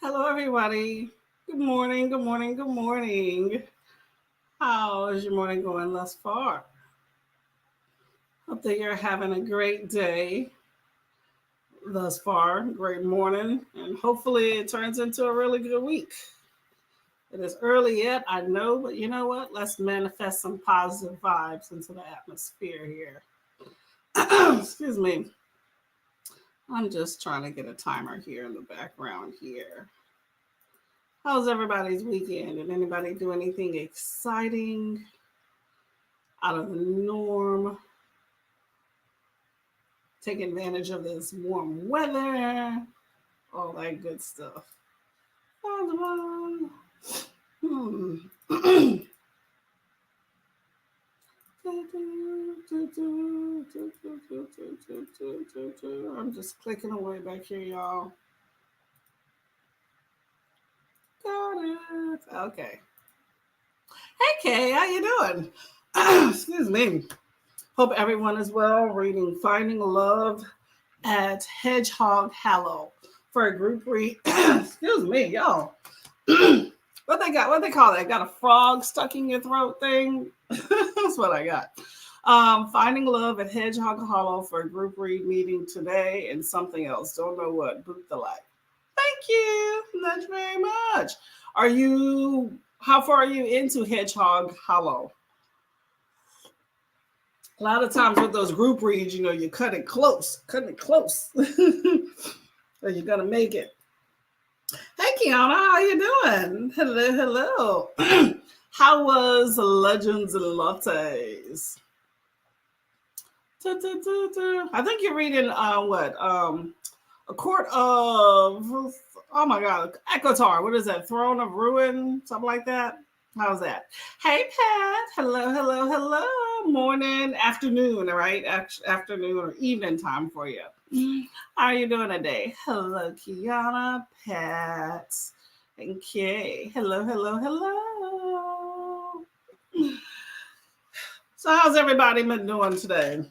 Hello, everybody. Good morning, good morning, good morning. How is your morning going thus far? Hope that you're having a great day thus far. Great morning, and hopefully it turns into a really good week. It is early yet, I know, but you know what? Let's manifest some positive vibes into the atmosphere here. Excuse me. I'm just trying to get a timer here in the background here. How's everybody's weekend? Did anybody do anything exciting out of the norm? Take advantage of this warm weather, all that good stuff. Hmm. I'm just clicking away back here, y'all. Got it. Okay. Hey, Kay, how you doing? Excuse me. Hope everyone is well. Reading Finding Love at Hedgehog Hollow for a group read. Excuse me, y'all. What they got? What they call that? Got a frog stuck in your throat thing? That's what I got. Finding Love at Hedgehog Hollow for a group read meeting today and something else. Don't know what. Boot the light. Thank you. Not very much. Are you? How far are you into Hedgehog Hollow? A lot of times with those group reads, you cut it close, cutting it close. Or you're gonna make it. Hey Kiana, how you doing? Hello, hello. How was Legends and Lattes? I think you're reading what? A Court of oh my god, Ekotar. What is that? Throne of Ruin? Something like that? How's that? Hey Pat. Hello, hello, hello. Morning, afternoon, all right? Afternoon or evening time for you. How are you doing today? Hello, Kiana, Pat, and Kay. Hello, hello, hello. So, how's everybody been doing today?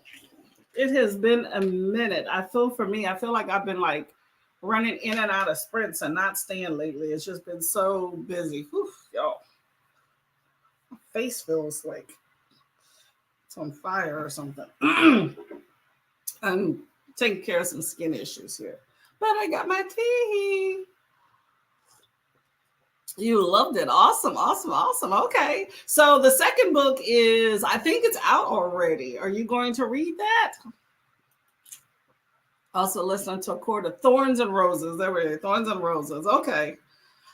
It has been a minute. I feel like I've been like running in and out of sprints and not staying lately. It's just been so busy. Whew, y'all, my face feels like it's on fire or something. I'm taking care of some skin issues here. But I got my tea. You loved it. Awesome, awesome, awesome. Okay. So the second book is, I think it's out already. Are you going to read that? Also listening to A Court of Thorns and Roses. There we go. Thorns and Roses. Okay.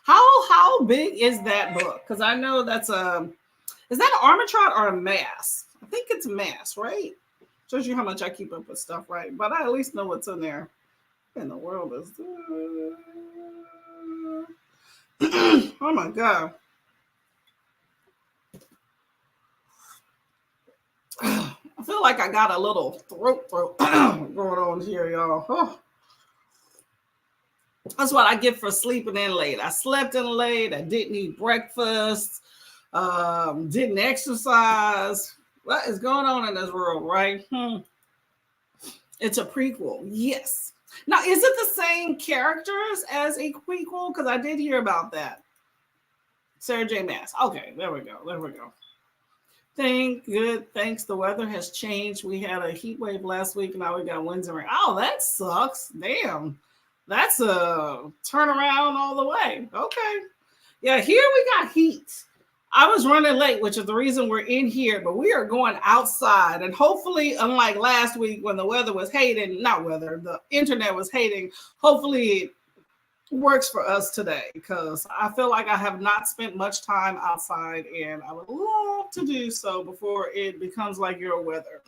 How big is that book? Because I know that's is that an Armitrot or a mass? I think it's a mass, right? Shows you how much I keep up with stuff, right? But I at least know what's in there. What in the world is oh my god. I feel like I got a little throat going on here, y'all. Oh, that's what I get for sleeping in late. I slept in late. I didn't eat breakfast. Didn't exercise. What is going on in this world, right? It's a prequel. Yes. Now, is it the same characters as a prequel? Because I did hear about that. Sarah J. Maas. Okay, there we go. There we go. Thanks. The weather has changed. We had a heat wave last week. Now we got winds and rain. Oh, that sucks. Damn. That's a turnaround all the way. Okay. Yeah, here we got heat. I was running late, which is the reason we're in here, but we are going outside. And hopefully, unlike last week when the weather was hating, not weather, the internet was hating, hopefully it works for us today because I feel like I have not spent much time outside and I would love to do so before it becomes like your weather.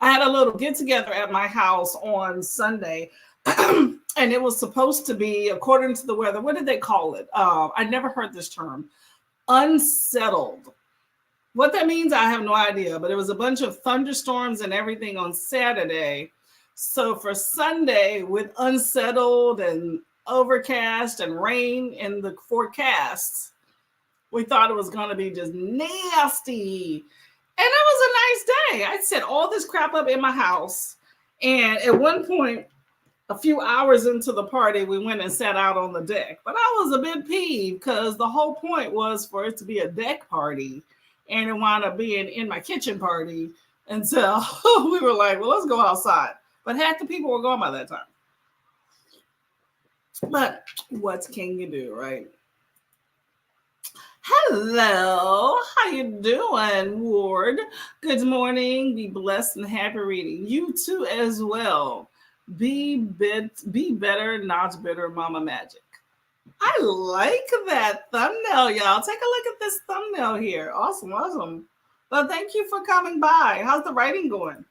I had a little get together at my house on Sunday. And it was supposed to be, according to the weather, what did they call it? I never heard this term. Unsettled. What that means, I have no idea, but it was a bunch of thunderstorms and everything on Saturday. So for Sunday, with unsettled and overcast and rain in the forecasts, we thought it was going to be just nasty. And it was a nice day. I set all this crap up in my house. And at one point, a few hours into the party, we went and sat out on the deck. But I was a bit peeved because the whole point was for it to be a deck party, and it wound up being in my kitchen party until we were like, well, let's go outside. But half the people were gone by that time. But what can you do, right? Hello, how you doing, Ward? Good morning. Be blessed and happy reading. You too as well. Be better, not bitter, Mama Magic. I like that thumbnail, y'all. Take a look at this thumbnail here. Awesome, awesome. Well, thank you for coming by. How's the writing going?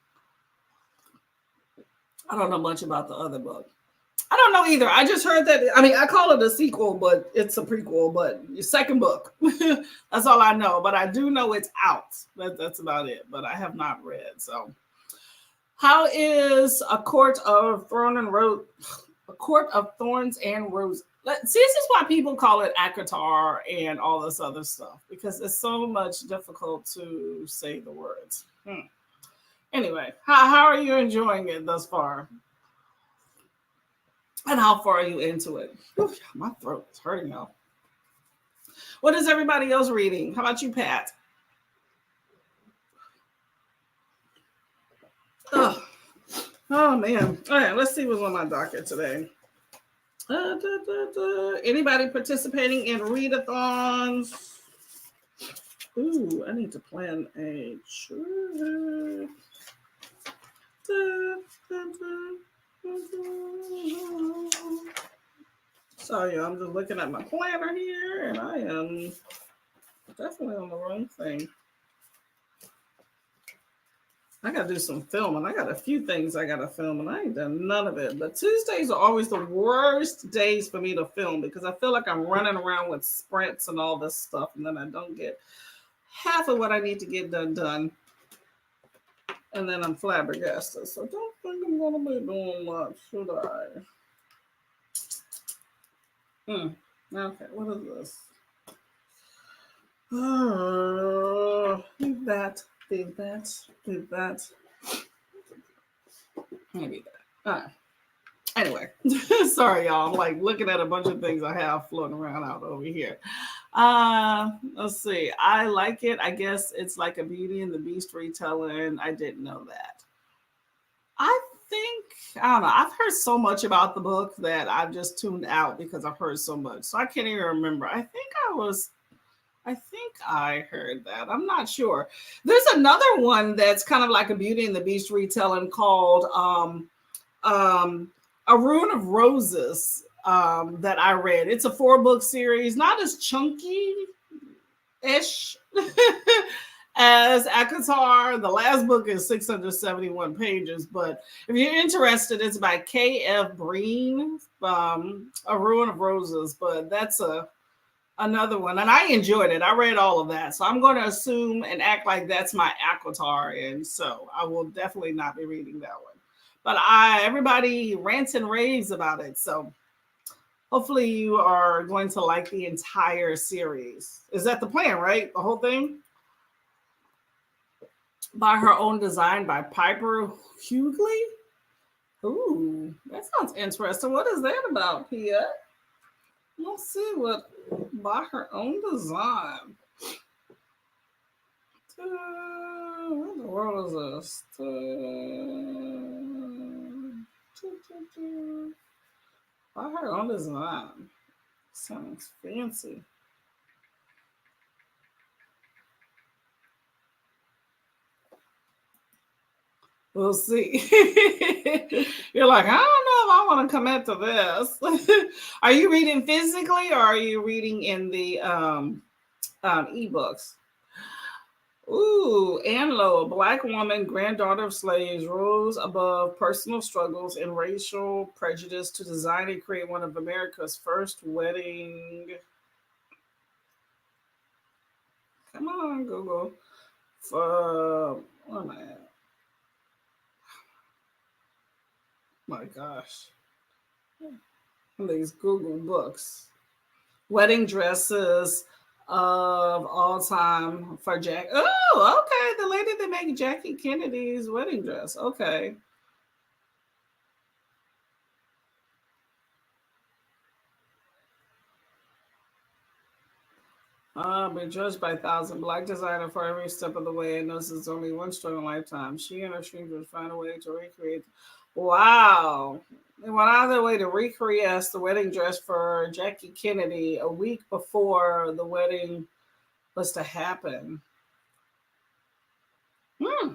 I don't know much about the other book. I don't know either. I just heard that. I mean, I call it a sequel, but it's a prequel. But your second book. That's all I know. But I do know it's out. That's about it. But I have not read. So, how is a court of a court of thorns and roses? See, this is why people call it Akatar and all this other stuff, because it's so much difficult to say the words. Anyway, how are you enjoying it thus far? And how far are you into it? Ooh, my throat is hurting, y'all. What is everybody else reading? How about you, Pat? Oh man. All right, let's see what's on my docket today. Anybody participating in readathons? Ooh, I need to plan a trip. Sorry, I'm just looking at my planner here, and I am definitely on the wrong thing. I got to do some filming. I got a few things I got to film, and I ain't done none of it. But Tuesdays are always the worst days for me to film because I feel like I'm running around with sprints and all this stuff, and then I don't get half of what I need to get done. And then I'm flabbergasted. So I don't think I'm going to be doing much, should I? Okay, what is this? Leave that. Maybe that. Anyway, sorry, y'all. I'm like looking at a bunch of things I have floating around out over here. Let's see. I like it. I guess it's like a Beauty and the Beast retelling. I didn't know that. I don't know. I've heard so much about the book that I've just tuned out because I've heard so much. So I can't even remember. I think I heard that. I'm not sure. There's another one that's kind of like a Beauty and the Beast retelling called A Rune of Roses that I read. It's a 4-book series, not as chunky-ish as Akatar. The last book is 671 pages, but if you're interested, it's by K.F. Breen, A Rune of Roses, but that's another one, and I enjoyed it. I read all of that, so I'm going to assume and act like that's my Akatar, and so I will definitely not be reading that one. But everybody rants and raves about it, so hopefully you are going to like the entire series. Is that the plan, right? The whole thing? By Her Own Design by Piper Hughley? Ooh, that sounds interesting. What is that about, Pia? Let's see what By Her Own Design. What in the world is this? By Her Own Design. Sounds fancy. We'll see. You're like, I don't know if I want to commit to this. Are you reading physically or are you reading in the ebooks? Ooh, Anne Lowe, a Black woman, granddaughter of slaves, rose above personal struggles and racial prejudice to design and create one of America's first wedding. Come on, Google. Where am I at? My gosh. These Google books. Wedding dresses of all time for Jack. Oh, okay. The lady that made Jackie Kennedy's wedding dress. Okay. Been judged by 1,000. Black designer for every step of the way and knows it's only one stroke in a lifetime. She and her streams would find a way to recreate. Wow. They went out of their way to recreate the wedding dress for Jackie Kennedy a week before the wedding was to happen. Hmm.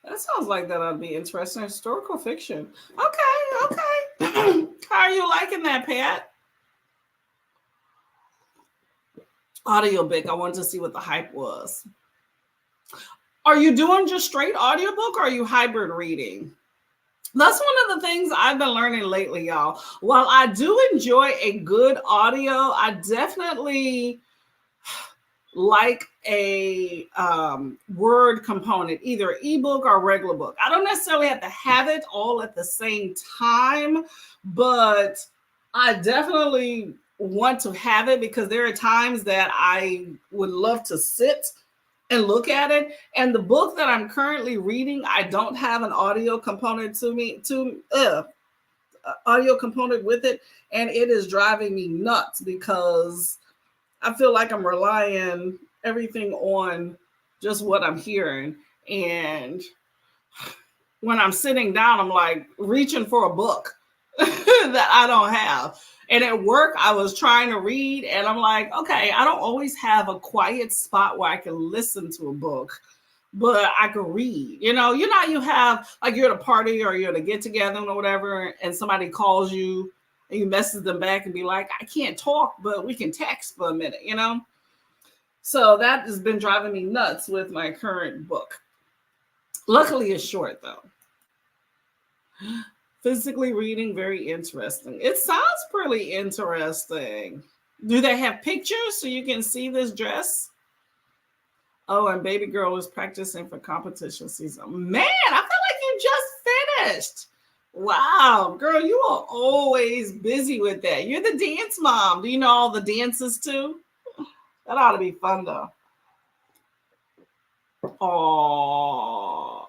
That sounds like that would be interesting. Historical fiction. Okay, okay. How are you liking that, Pat? Audiobook. I wanted to see what the hype was. Are you doing just straight audiobook or are you hybrid reading? That's one of the things I've been learning lately, y'all. While I do enjoy a good audio, I definitely like a word component, either ebook or regular book. I don't necessarily have to have it all at the same time, but I definitely want to have it because there are times that I would love to sit and look at it. And the book that I'm currently reading, I don't have an audio component audio component with it, and it is driving me nuts because I feel like I'm relying everything on just what I'm hearing. And when I'm sitting down, I'm like reaching for a book that I don't have. And at work, I was trying to read, and I'm like, okay, I don't always have a quiet spot where I can listen to a book, but I can read. You have like you're at a party or you're at a get together or whatever, and somebody calls you and you message them back and be like, I can't talk, but we can text for a minute. So that has been driving me nuts with my current book. Luckily, it's short though. Physically reading, very interesting. It sounds pretty interesting. Do they have pictures so you can see this dress? Oh, and baby girl is practicing for competition season. Man, I feel like you just finished. Wow, girl, you are always busy with that. You're the dance mom. Do you know all the dances too? That ought to be fun though. Oh,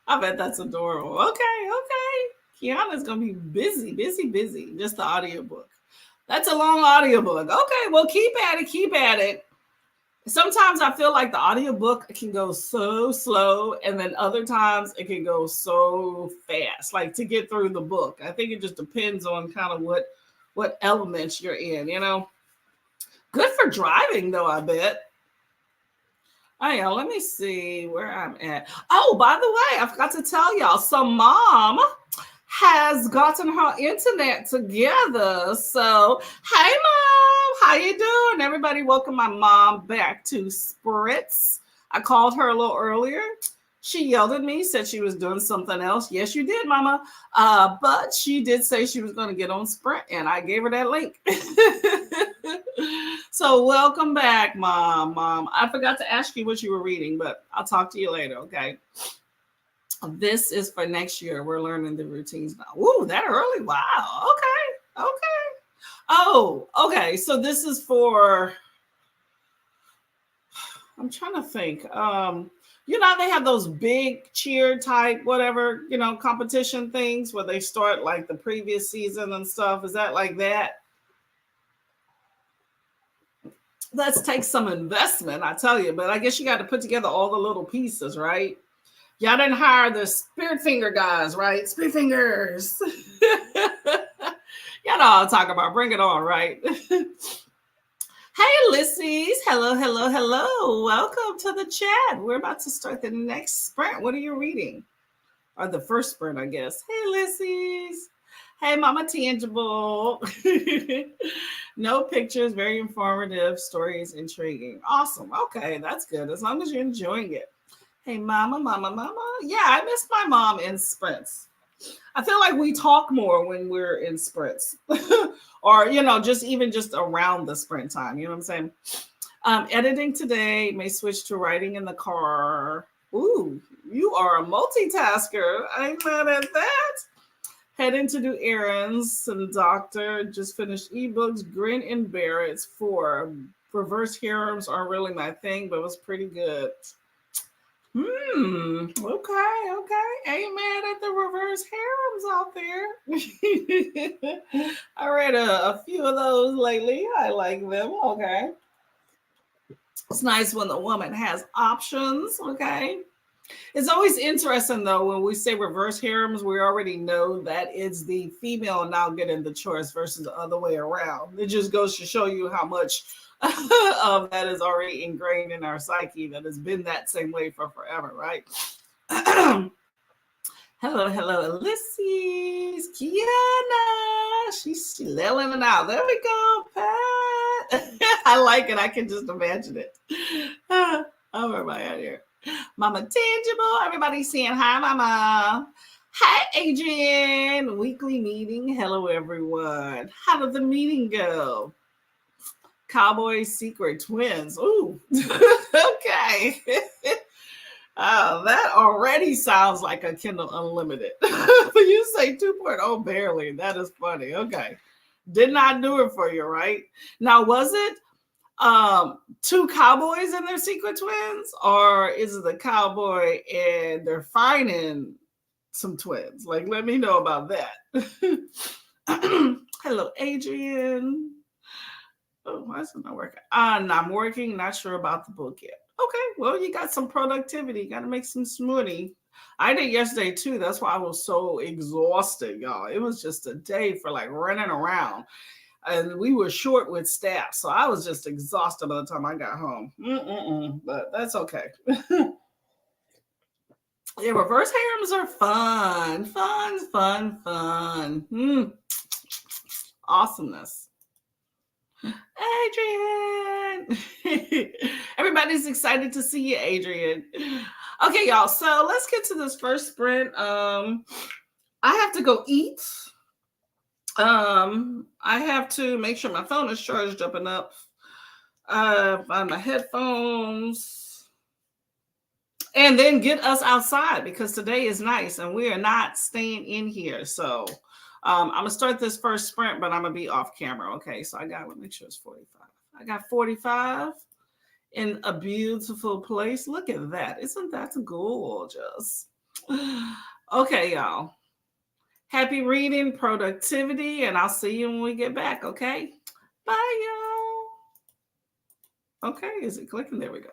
I bet that's adorable. Okay, okay. Kiana's gonna be busy, busy, busy. Just the audiobook. That's a long audiobook. Okay, well, keep at it, keep at it. Sometimes I feel like the audiobook can go so slow, and then other times it can go so fast, like to get through the book. I think it just depends on kind of what elements you're in. Good for driving though, I bet. Oh yeah, let me see where I'm at. Oh, by the way, I forgot to tell y'all. So mom has gotten her internet together. So, hey mom, how you doing? Everybody, welcome my mom back to Spritz. I called her a little earlier. She yelled at me, said she was doing something else. Yes, you did, mama. But she did say she was going to get on Sprint, and I gave her that link. So welcome back, mom. I forgot to ask you what you were reading, but I'll talk to you later, okay? This is for next year. We're learning the routines now. Ooh, that early? Wow. Okay. Oh, okay. So this is for, I'm trying to think. They have those big cheer type, whatever, competition things where they start like the previous season and stuff. Is that like that? Let's take some investment, I tell you. But I guess you got to put together all the little pieces, right? Y'all didn't hire the spirit finger guys, right? Spirit fingers. Y'all know what I'm talking about. Bring it on, right? Hey, lissies. Hello, hello, hello. Welcome to the chat. We're about to start the next sprint. What are you reading? Or the first sprint, I guess. Hey, lissies. Hey, Mama Tangible. No pictures, very informative. Story is intriguing. Awesome. Okay, that's good. As long as you're enjoying it. Hey, mama. Yeah, I miss my mom in sprints. I feel like we talk more when we're in sprints or, just around the sprint time. You know what I'm saying? Editing today, may switch to writing in the car. Ooh, you are a multitasker. I ain't mad at that. Heading to do errands. Some doctor. Just finished ebooks. Grin and Bear. It's 4. Reverse heroes aren't really my thing, but it was pretty good. Okay, okay. Ain't mad at the reverse harems out there. I read a few of those lately. I like them. Okay. It's nice when the woman has options. Okay. It's always interesting though when we say reverse harems, we already know that it's the female now getting the choice versus the other way around. It just goes to show you how much of that is already ingrained in our psyche that has been that same way for forever, right? Hello, hello, Ulysses, Kiana. She's chilling out. There we go, Pat. I like it. I can just imagine it. Oh, everybody out here. Mama Tangible. Everybody saying hi, Mama. Hi, Adrian. Weekly meeting. Hello, everyone. How did the meeting go? Cowboy Secret Twins. Ooh. Okay. Oh, that already sounds like a Kindle Unlimited. You say 2.0 barely. That is funny. Okay. Did not do it for you, right? Now, was it two cowboys and their secret twins, or is it a cowboy and they're finding some twins? Like, let me know about that. Hello, Adrian. Oh, why is it not working? I'm working, not sure about the book yet. Okay, well, you got some productivity. Got to make some smoothie. I did yesterday too. That's why I was so exhausted, y'all. It was just a day for like running around. And we were short with staff. So I was just exhausted by the time I got home. But that's okay. Yeah, reverse harems are fun. Fun, fun, fun. Awesomeness. Adrian. Everybody's excited to see you, Adrian. Okay, y'all. So let's get to this first sprint. I have to go eat. I have to make sure my phone is charged up enough. Find my headphones. And then get us outside because today is nice and we are not staying in here. So I'm gonna start this first sprint, but I'm gonna be off camera. Okay, so I gotta make sure it's 45. I got 45 in a beautiful place. Look at that. Isn't that gorgeous? Okay, y'all. Happy reading, productivity, and I'll see you when we get back. Okay. Bye, y'all. Okay, is it clicking? There we go.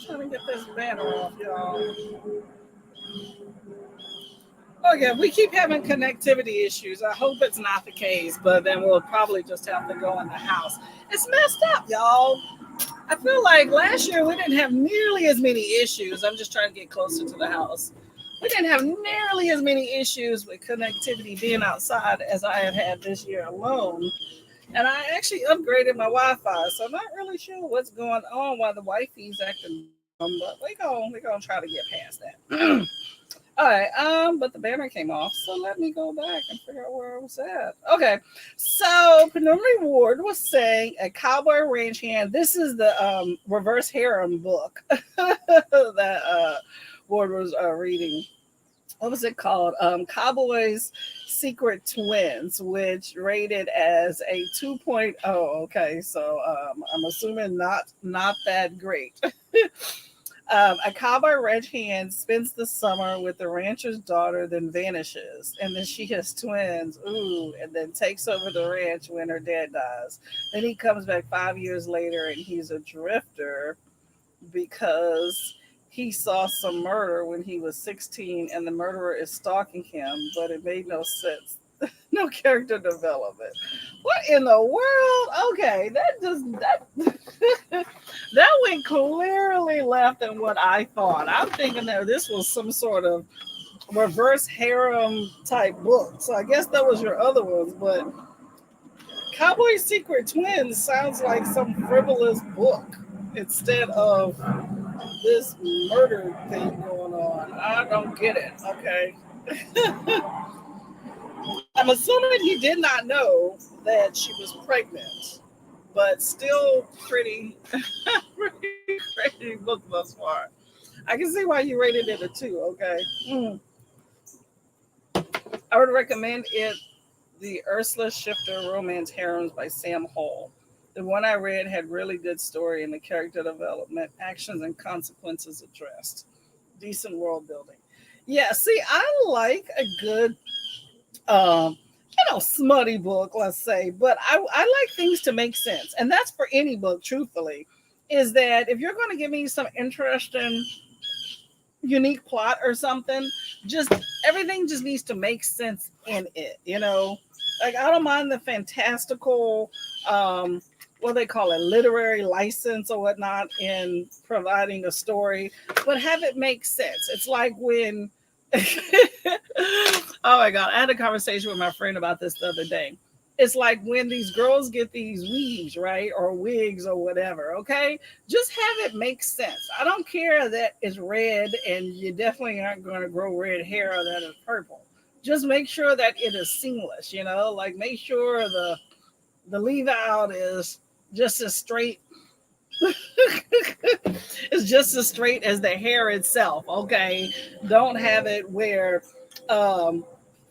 Trying to get this banner off, y'all. Oh yeah, we keep having connectivity issues. I hope it's not the case, but then we'll probably just have to go in the house. It's messed up, y'all. I feel like last year we didn't have nearly as many issues. I'm just trying to get closer to the house. We didn't have nearly as many issues with connectivity being outside as I have had this year alone. And I actually upgraded my Wi-Fi, so I'm not really sure what's going on why the Wi-Fi's acting dumb, but we're gonna try to get past that. All right, but the banner came off, so let me go back and figure out where I was at. Okay, so Penumbra Ward was saying a cowboy ranch hand. This is the reverse harem book that Ward was reading. What was it called? Cowboys Secret Twins, which rated as a 2.0. Okay, so I'm assuming not that great. A cowboy ranch hand spends the summer with the rancher's daughter, then vanishes. And then she has twins. Ooh, and then takes over the ranch when her dad dies. Then he comes back 5 years later and he's a drifter because he saw some murder when he was 16 and the murderer is stalking him, but it made no sense. No character development. What in the world? Okay, that went clearly left than what I thought. I'm thinking that this was some sort of reverse harem type book. So I guess that was your other ones, but Cowboy Secret Twins sounds like some frivolous book instead of this murder thing going on. I don't get it. Okay. I'm assuming he did not know that she was pregnant, but still pretty book thus far. I can see why you rated it a 2. Okay. I would recommend it, The Ursula Shifter Romance Harems by Sam Hall. The one I read had really good story and the character development, actions and consequences addressed. Decent world building. Yeah, see, I like a good smutty book, let's say, but I like things to make sense. And that's for any book, truthfully, is that if you're going to give me some interesting, unique plot or something, just everything just needs to make sense in it. Like, I don't mind the fantastical, what they call it, literary license or whatnot in providing a story, but have it make sense. It's like when oh my god, I had a conversation with my friend about this the other day. It's like when these girls get these weaves, right, or wigs or whatever. Okay, just have it make sense. I don't care that it's red and you definitely aren't going to grow red hair that is purple. Just make sure that it is seamless. Like, make sure the leave out is just as straight. It's just as straight as the hair itself. Okay, don't have it where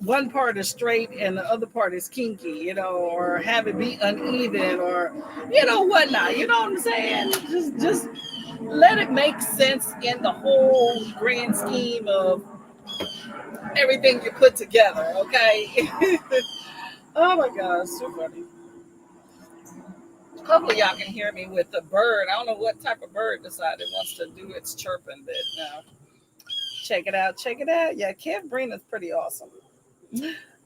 one part is straight and the other part is kinky, or have it be uneven, or whatnot. You know what I'm saying? Just let it make sense in the whole grand scheme of everything you put together. Okay. Oh my god, so funny. Hopefully y'all can hear me with the bird. I don't know what type of bird decided wants to do its chirping bit now. Check it out. Check it out. Yeah, Kev Breen is pretty awesome.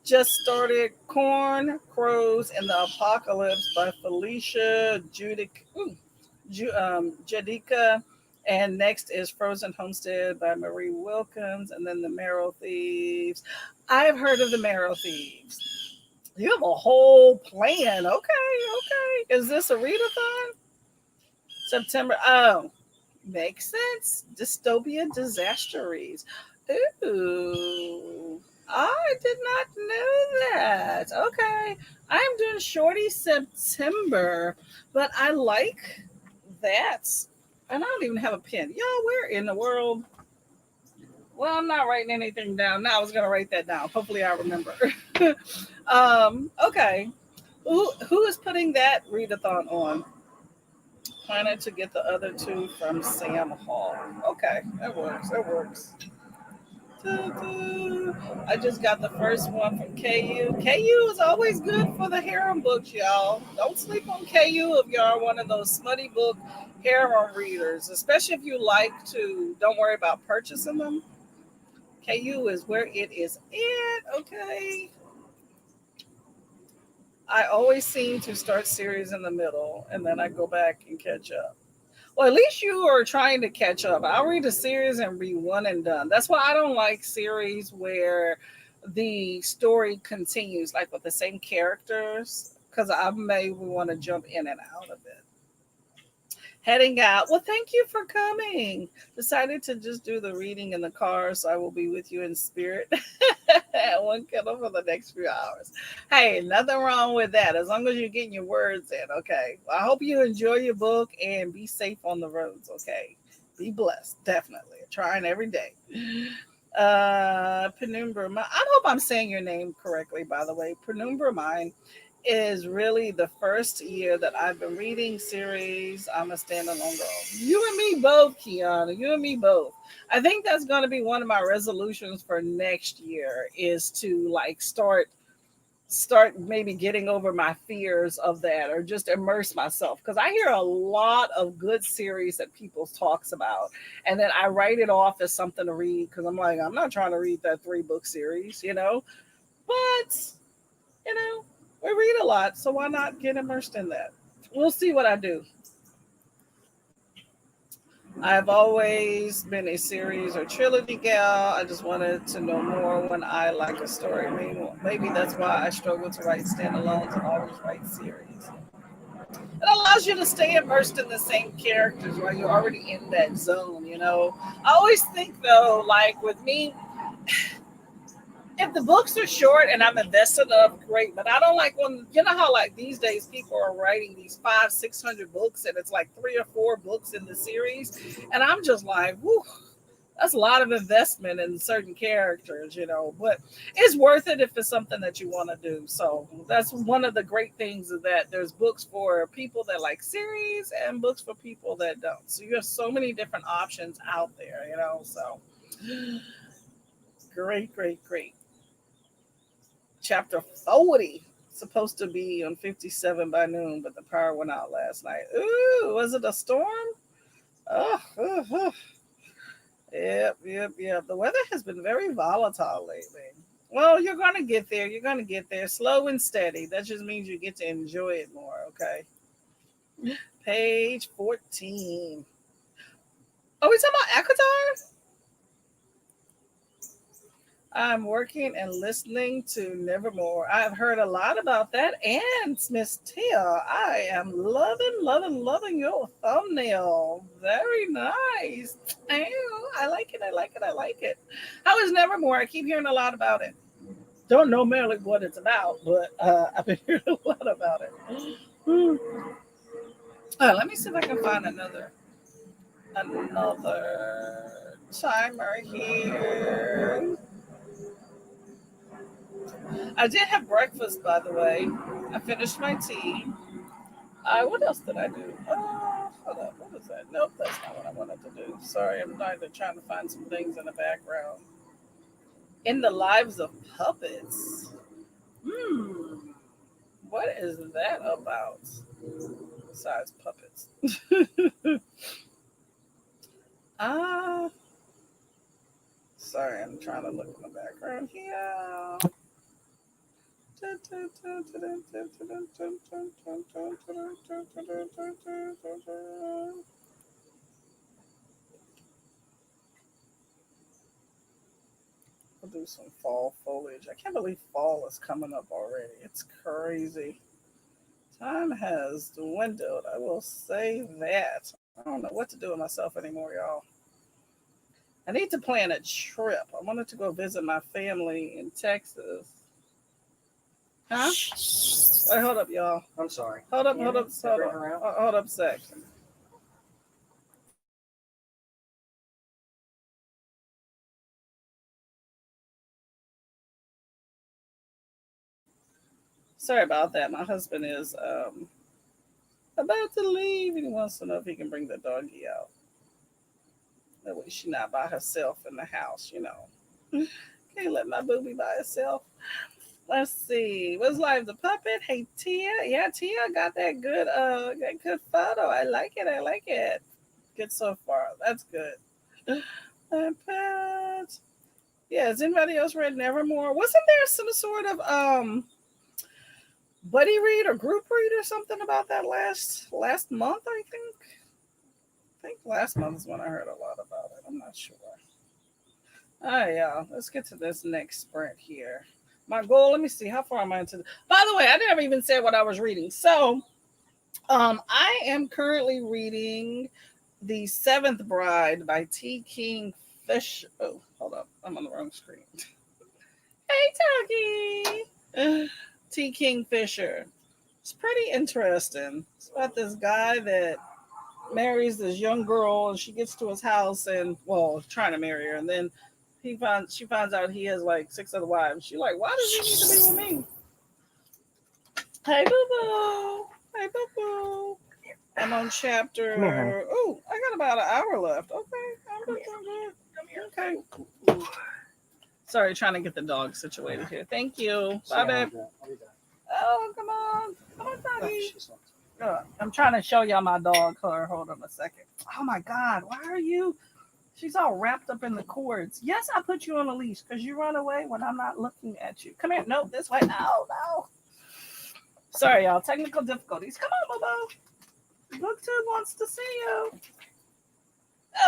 Just started Corn, Crows, and the Apocalypse by Felicia Judica. And next is Frozen Homestead by Marie Wilkins. And then The Marrow Thieves. I've heard of The Marrow Thieves. You have a whole plan. Okay. Is this a readathon? September. Oh, makes sense. Dystopia Disasteries. Ooh. I did not know that. Okay. I'm doing Shorty September, but I like that. And I don't even have a pen. Y'all, where in the world? Well, I'm not writing anything down. Now I was going to write that down. Hopefully I remember. Okay. Who is putting that readathon on? Planning to get the other 2 from Sam Hall. Okay, that works. I just got the first one from KU. KU is always good for the harem books, y'all. Don't sleep on KU if y'all are one of those smutty book harem readers, especially if you like to. Don't worry about purchasing them. KU is where it is at. Okay. I always seem to start series in the middle and then I go back and catch up. Well, at least you are trying to catch up. I'll read a series and read one and done. That's why I don't like series where the story continues, like with the same characters, because I may want to jump in and out of it. Heading out. Well, thank you for coming. Decided to just do the reading in the car, so I will be with you in spirit at one kennel for the next few hours. Hey, nothing wrong with that, as long as you're getting your words in. Okay. Well, I hope you enjoy your book and be safe on the roads. Okay. Be blessed. Definitely. Trying every day. Penumbra. I hope I'm saying your name correctly, by the way. Penumbra Mine is really the first year that I've been reading series. I'm a standalone girl. You and me both, Kiana. You and me both. I think that's going to be one of my resolutions for next year is to like start maybe getting over my fears of that or just immerse myself because I hear a lot of good series that people talks about and then I write it off as something to read because I'm like I'm not trying to read that 3 book series, but you know, we read a lot, so why not get immersed in that? We'll see what I do. I've always been a series or trilogy gal. I just wanted to know more when I like a story. Maybe that's why I struggle to write standalones and always write series. It allows you to stay immersed in the same characters while you're already in that zone. I always think, though, like with me, if the books are short and I'm invested enough, great. But I don't like when how like these days people are writing these 500-600 books and it's like 3 or 4 books in the series, and I'm just like, whoo, that's a lot of investment in certain characters. But it's worth it if it's something that you want to do. So that's one of the great things is that there's books for people that like series and books for people that don't. So you have so many different options out there. So great, great, great. Chapter 40 supposed to be on 57 by noon, but the power went out last night. Ooh, was it a storm? Oh. Yep, yep, yep. The weather has been very volatile lately. Well, you're going to get there. You're going to get there slow and steady. That just means you get to enjoy it more, okay? Page 14. Oh, we talking about Akatar? I'm working and listening to Nevermore. I've heard a lot about that. And Miss Tia, I am loving, loving, loving your thumbnail. Very nice. I like it. I like it. I like it. How is Nevermore? I keep hearing a lot about it. Don't know merely what it's about, but I've been hearing a lot about it. Hmm. Let me see if I can find another timer here. I did have breakfast, by the way. I finished my tea. What else did I do? Hold up. What was that? Nope, that's not what I wanted to do. Sorry, I'm trying to find some things in the background. In the lives of puppets. Hmm. What is that about? Besides puppets. Ah. Sorry, I'm trying to look in the background here. We'll do some fall foliage. I can't believe fall is coming up already. It's crazy. Time has dwindled. I will say that. I don't know what to do with myself anymore, y'all. I need to plan a trip. I wanted to go visit my family in Texas. Huh? Wait, hold up, y'all. I'm sorry. Hold up, hold up, hold up, hold up, sec. Sorry about that. My husband is about to leave, and he wants to know if he can bring the doggy out. That way, she's not by herself in the house. Can't let my boo be by herself. Let's see. What's live? The puppet? Hey Tia. Yeah, Tia got that good photo. I like it. I like it. Good so far. That's good. Puppet. Yeah, has anybody else read Nevermore? Wasn't there some sort of buddy read or group read or something about that last month, I think last month is when I heard a lot about it. I'm not sure. All right, y'all. Let's get to this next sprint here. My goal, let me see, how far am I into? By the way, I never even said what I was reading. So, I am currently reading The Seventh Bride by T. King Fish. Oh, hold up. I'm on the wrong screen. Hey, Tucky. T. Kingfisher. It's pretty interesting. It's about this guy that marries this young girl, and she gets to his house, and well, trying to marry her, and then she finds out he has like six other wives. She's like, why does he need to be with me? Hey, boo boo. Hey, boo boo. I'm on chapter. Oh, I got about an hour left. Okay, I'm doing good. Okay. Sorry, trying to get the dog situated here. Thank you. Bye, babe. Oh, come on. Come on, doggy. I'm trying to show y'all my dog. Hold on a second. Oh, my God. Why are you? She's all wrapped up in the cords. Yes, I put you on a leash because you run away when I'm not looking at you. Come here. No, this way. No, no. Sorry, y'all. Technical difficulties. Come on, Bobo. BookTube wants to see you.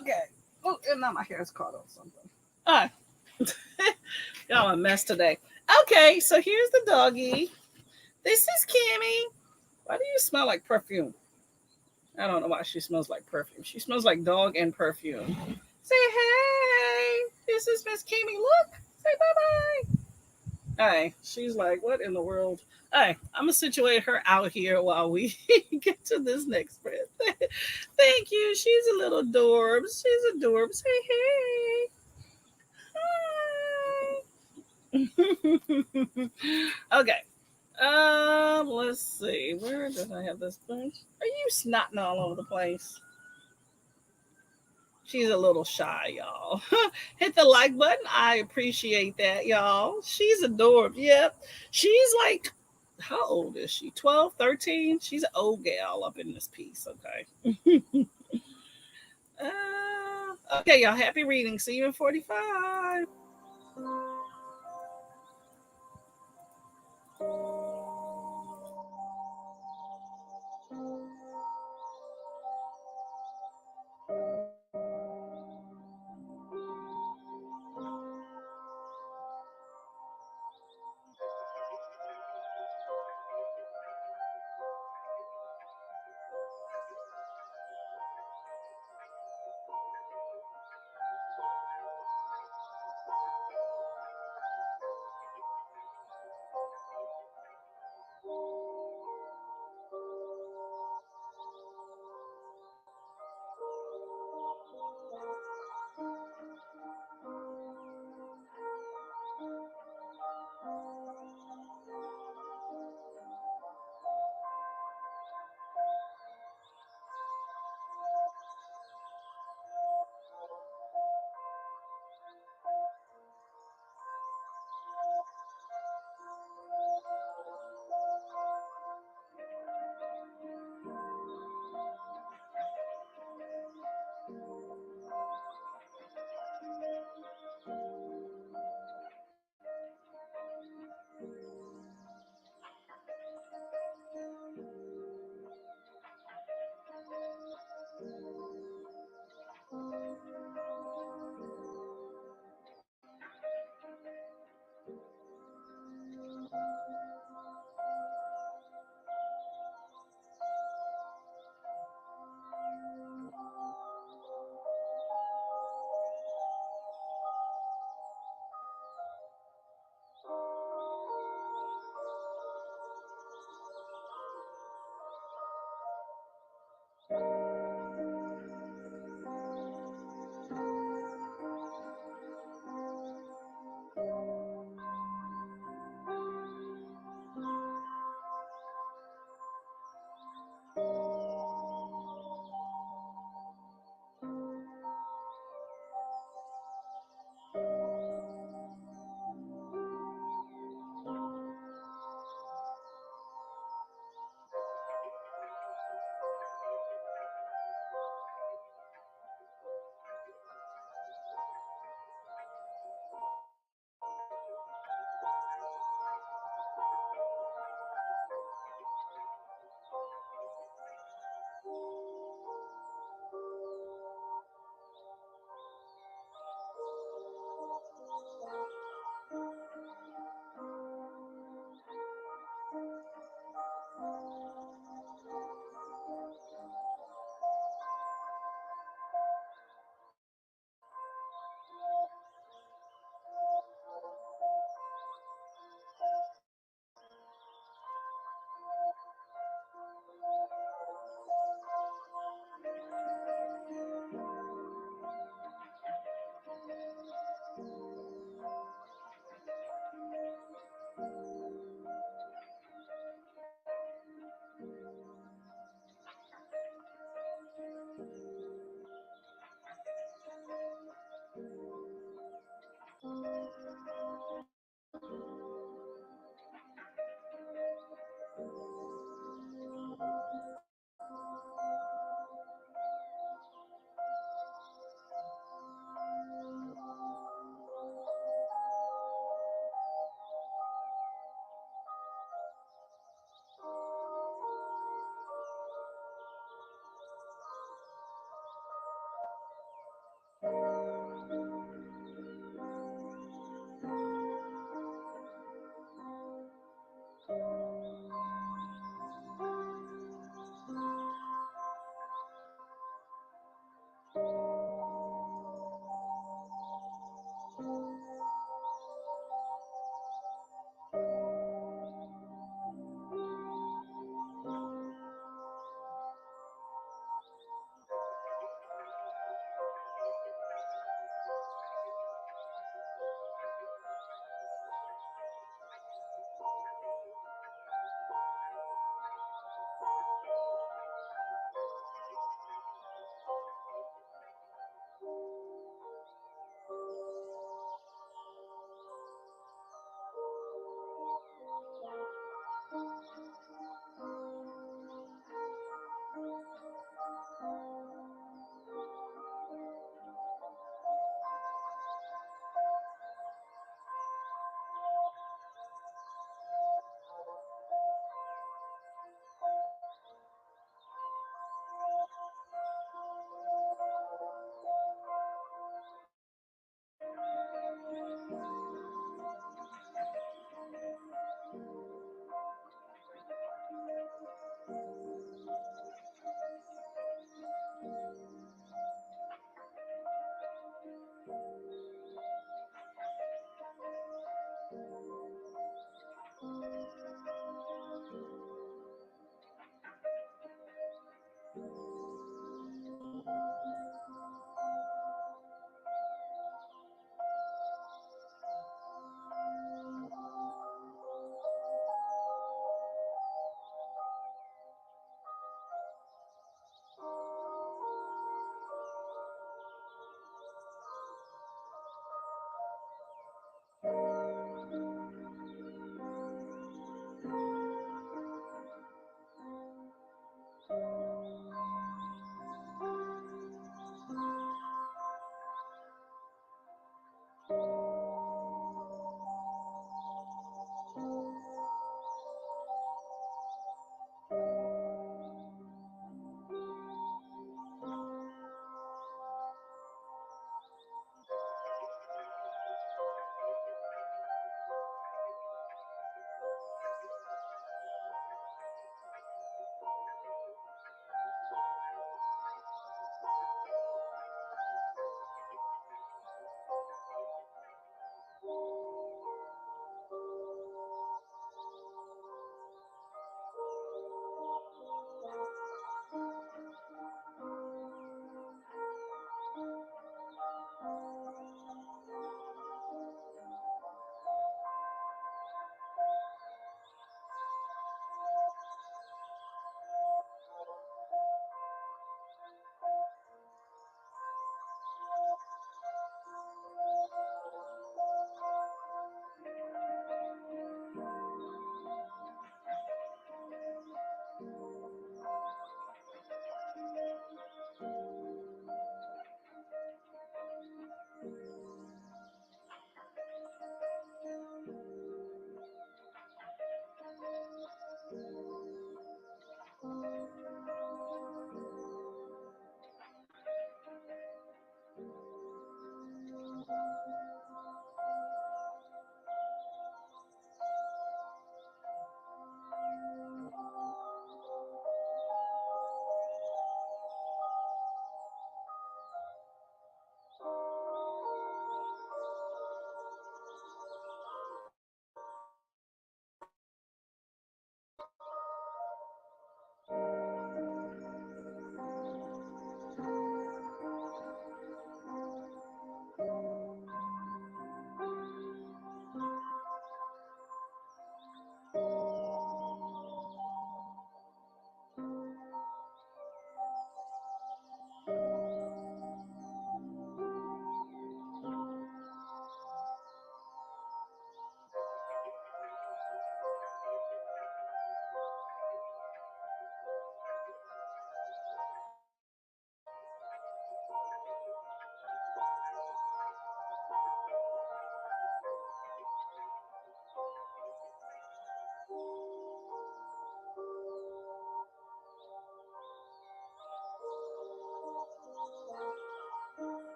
Okay. Oh, and now my hair's caught on something. All right. Y'all a mess today. Okay, so here's the doggy. This is Kimmy. Why do you smell like perfume? I don't know why she smells like perfume. She smells like dog and perfume. Say hey. This is Miss Kimmy. Look. Say bye-bye. Hey, she's like, what in the world? Hey, I'm going to situate her out here while we get to this next friend. Thank you. She's a little adorbs. She's adorbs. Say hey. Hi. Okay. Let's see. Where did I have this bunch? Are you snotting all over the place? She's a little shy, y'all. Hit the like button. I appreciate that, y'all. She's adorable. Yep. She's like, how old is she? 12, 13? She's an old gal up in this piece, okay? Okay, y'all. Happy reading. See you in 45.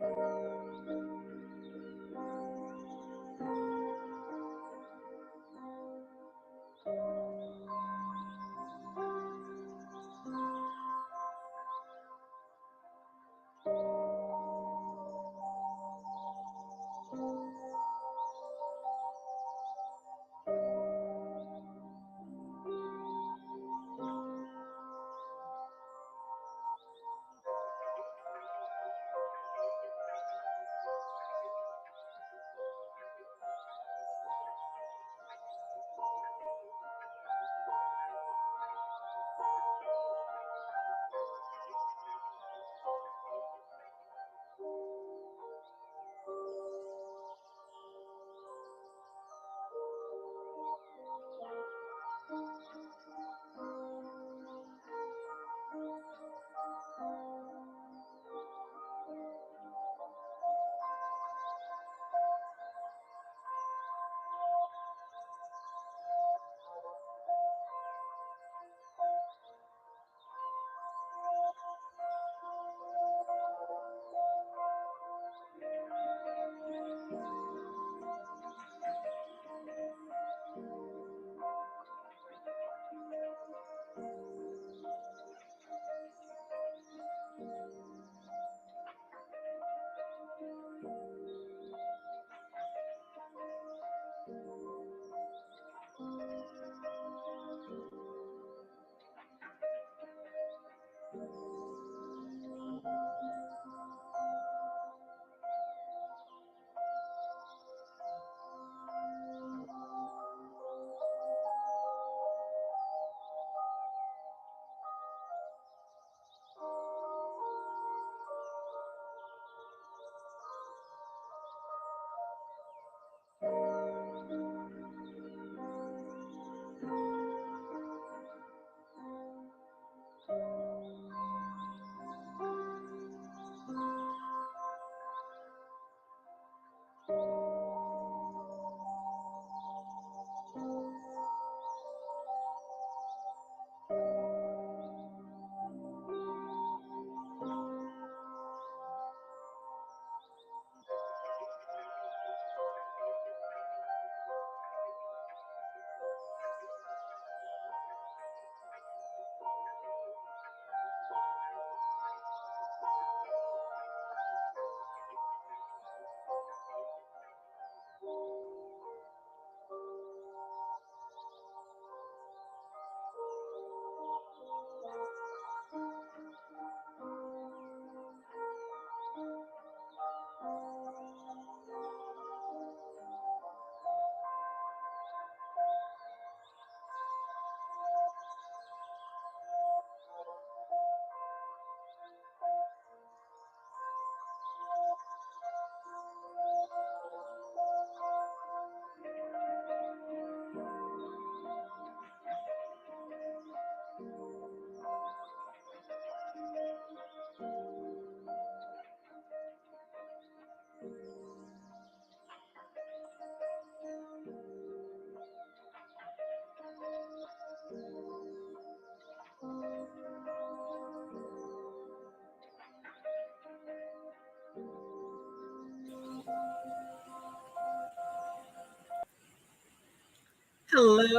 Hello,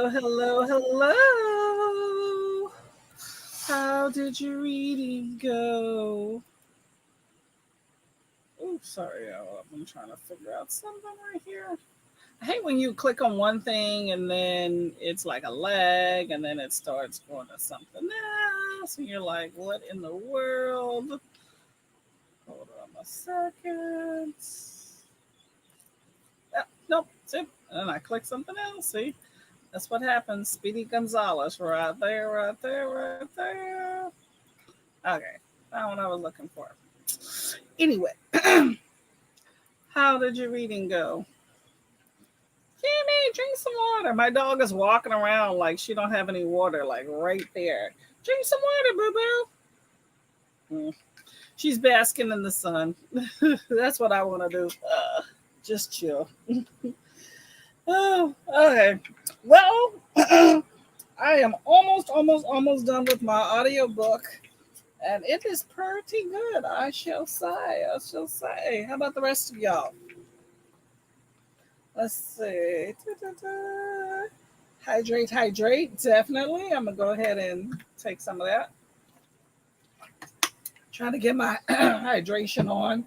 hello, hello. How did your reading go? Oh, sorry, I'm trying to figure out something right here. I hate when you click on one thing and then it's like a lag and then it starts going to something else. And you're like, what in the world? Hold on a second. Nope, see? And then I click something else. See? That's what happens. Speedy Gonzalez, right there, right there, right there. Okay, found what I was looking for. Anyway, how did your reading go? Kimmy, drink some water. My dog is walking around like she don't have any water, like right there. Drink some water, boo boo. She's basking in the sun. That's what I want to do. Just chill. Oh, okay. Well, I am almost done with my audiobook. And it is pretty good. I shall say. I shall say. How about the rest of y'all? Let's see. Da-da-da. Hydrate, hydrate. Definitely. I'm going to go ahead and take some of that. Trying to get my hydration on.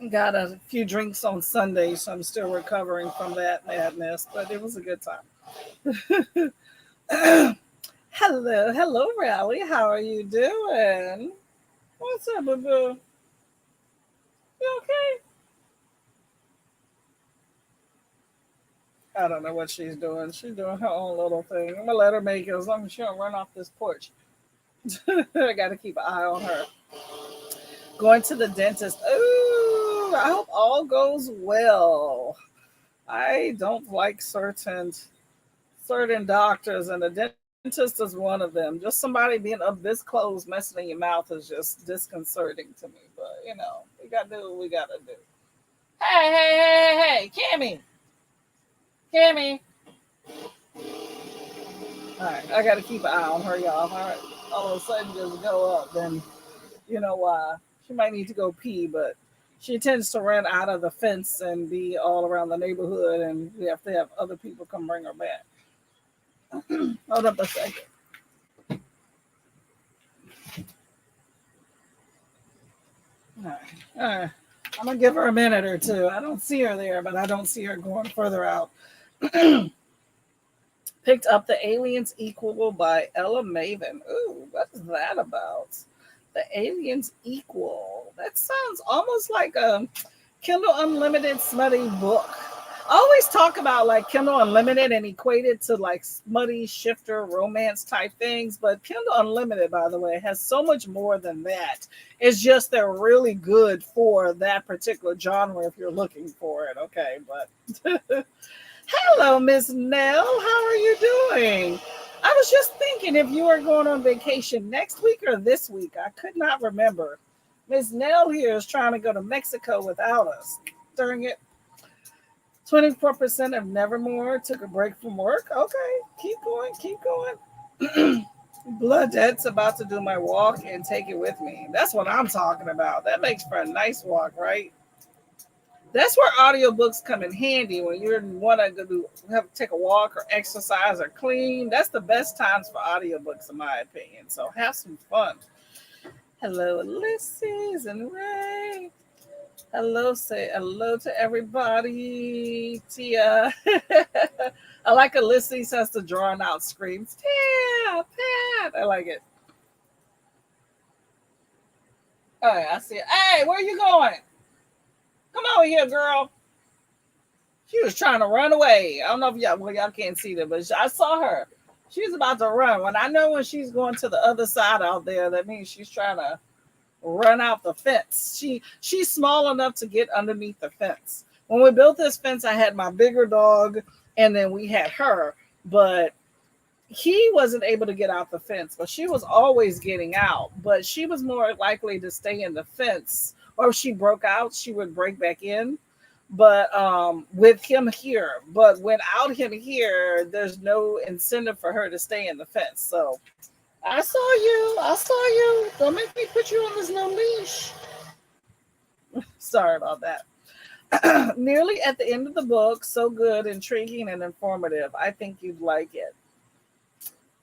Got a few drinks on Sunday, so I'm still recovering from that madness, but it was a good time. Hello, Rally. How are you doing? What's up, boo boo? You okay? I don't know what she's doing. She's doing her own little thing. I'm gonna let her make it as long as she don't run off this porch. I gotta keep an eye on her. Going to the dentist. Ooh, I hope all goes well. I don't like certain doctors, and the dentist is one of them. Just somebody being up this close messing in your mouth is just disconcerting to me. But we gotta do what we gotta do. Hey, Cammy. Cammy. All right, I gotta keep an eye on her, y'all. All right, all of a sudden just go up, then you know why. She might need to go pee, but she tends to run out of the fence and be all around the neighborhood, and we have to have other people come bring her back. Hold up a second. All right. All right. I'm going to give her a minute or two. I don't see her there, but I don't see her going further out. Picked up The Aliens Equal by Ella Maven. Ooh, what is that about? The Aliens Equal. That sounds almost like a Kindle Unlimited smutty book. I always talk about like Kindle Unlimited and equate it to like smutty shifter romance type things, but Kindle Unlimited, by the way, has so much more than that. It's just they're really good for that particular genre if you're looking for it. Okay, but hello, Miss Nell. How are you doing? I was just thinking if you are going on vacation next week or this week. I could not remember. Miss Nell here is trying to go to Mexico without us. During it. 24% of Nevermore took a break from work. Okay, keep going. Bloodette's about to do my walk and take it with me. That's what I'm talking about. That makes for a nice walk, right? That's where audiobooks come in handy when you want to take a walk or exercise or clean. That's the best times for audiobooks, in my opinion. So have some fun. Hello, Ulysses and Ray. Hello, say hello to everybody. Tia. I like Ulysses has the drawn out screams. Tia, Pat. I like it. All right, I see it. Hey, where are you going? Come over here, girl. She was trying to run away. I don't know if y'all can't see that, but I saw her. She was about to run. When she's going to the other side out there, that means she's trying to run out the fence. She's small enough to get underneath the fence. When we built this fence, I had my bigger dog, and then we had her, but he wasn't able to get out the fence, but she was always getting out. But she was more likely to stay in the fence, or if she broke out, she would break back in. But with him here, but without him here, there's no incentive for her to stay in the fence. So I saw you. Don't make me put you on this little leash. Sorry about that. Nearly at the end of the book. So good, intriguing, and informative. I think you'd like it.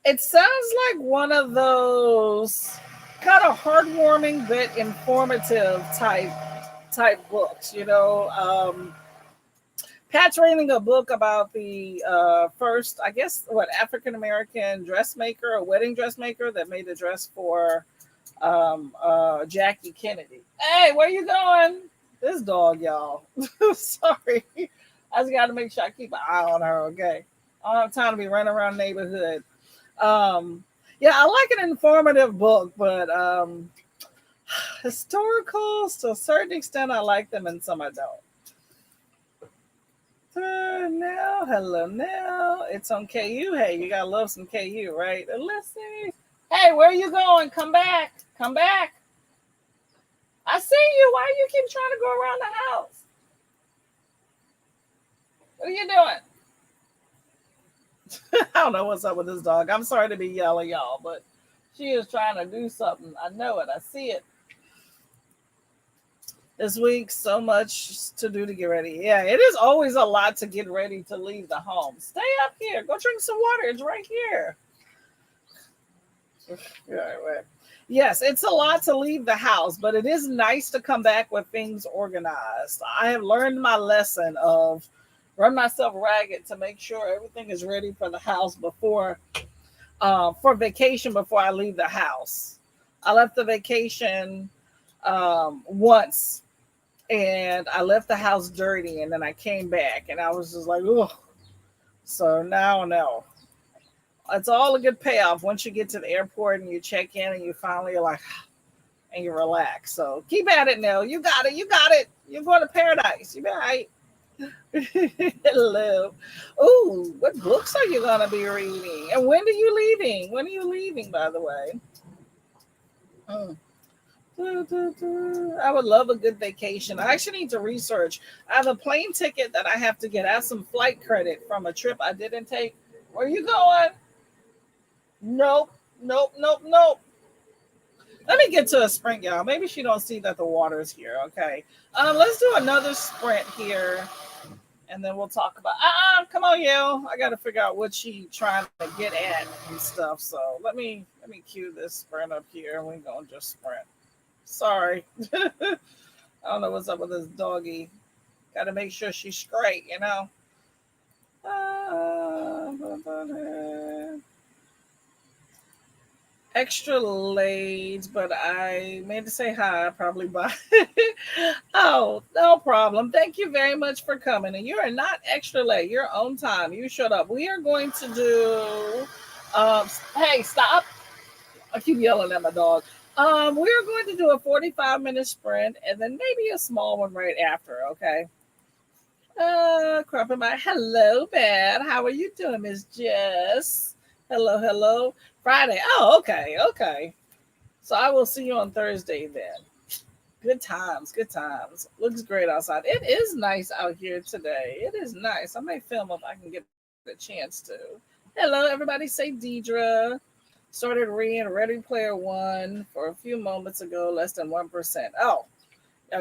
It sounds like one of those kind of heartwarming but informative type books. Pat's reading a book about the first, I guess, African American dressmaker, a wedding dressmaker that made the dress for Jackie Kennedy. Hey, where you going? This dog, y'all. Sorry. I just got to make sure I keep an eye on her, okay? I don't have time to be running around the neighborhood. Yeah, I like an informative book, but historical, to a certain extent, I like them and some I don't. Now, hello now. It's on KU. Hey, you gotta love some KU, right? Let's see. Hey, where are you going? Come back. Come back. I see you. Why do you keep trying to go around the house? What are you doing? I don't know what's up with this dog. I'm sorry to be yelling, y'all, but She is trying to do something. I know it. I see it. This week, so much to do to get ready. Yeah, it is always a lot to get ready to leave the home. Stay up here. Go drink some water. It's right here. Right, right. Yes, it's a lot to leave the house, but it is nice to come back with things organized. I have learned my lesson of run myself ragged to make sure everything is ready for the house before for vacation before I leave the house. I left the vacation once and I left the house dirty and then I came back and I was just like, oh. So now, no. It's all a good payoff once you get to the airport and you check in and you finally are like, and you relax. So keep at it, Nell. You got it. You got it. You're going to paradise. You be all right. Hello. Ooh, what books are you going to be reading? And when are you leaving? When are you leaving, by the way? Mm. I would love a good vacation. I actually need to research. I have a plane ticket that I have to get. I have some flight credit from a trip I didn't take. Where are you going? Nope. Nope. Nope. Nope. Let me get to a sprint, y'all. Maybe she don't see that the water's here. Okay. Let's do another sprint here, and then we'll talk about. Come on, you. I got to figure out what she trying to get at and stuff. So let me cue this sprint up here, and we're gonna just sprint. Sorry, I don't know what's up with this doggy. Got to make sure she's straight, you know. Extra late, but I meant to say hi. Probably bye. Oh, no problem. Thank you very much for coming. And you are not extra late. You're on time. You showed up. We are going to do. Hey, stop! I keep yelling at my dog. We're going to do a 45-minute sprint and then maybe a small one right after. Okay. Cropping my hello, Bad. How are you doing, Miss Jess? Hello, hello. Friday. Oh, okay, okay. So I will see you on Thursday then. Good times, good times. Looks great outside. It is nice out here today. It is nice. I may film if I can get a chance to. Hello, everybody. Say Deidre. Started reading Ready Player One for a few moments ago, less than 1%. Oh,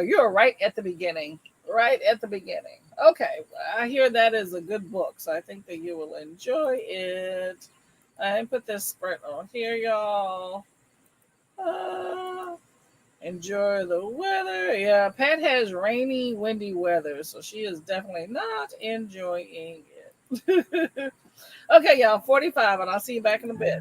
you're right at the beginning. Right at the beginning. Okay, I hear that is a good book, so I think that you will enjoy it. I put this sprint on here, y'all. Enjoy the weather. Yeah, Pat has rainy, windy weather, so she is definitely not enjoying it. Okay, y'all, 45, and I'll see you back in a bit.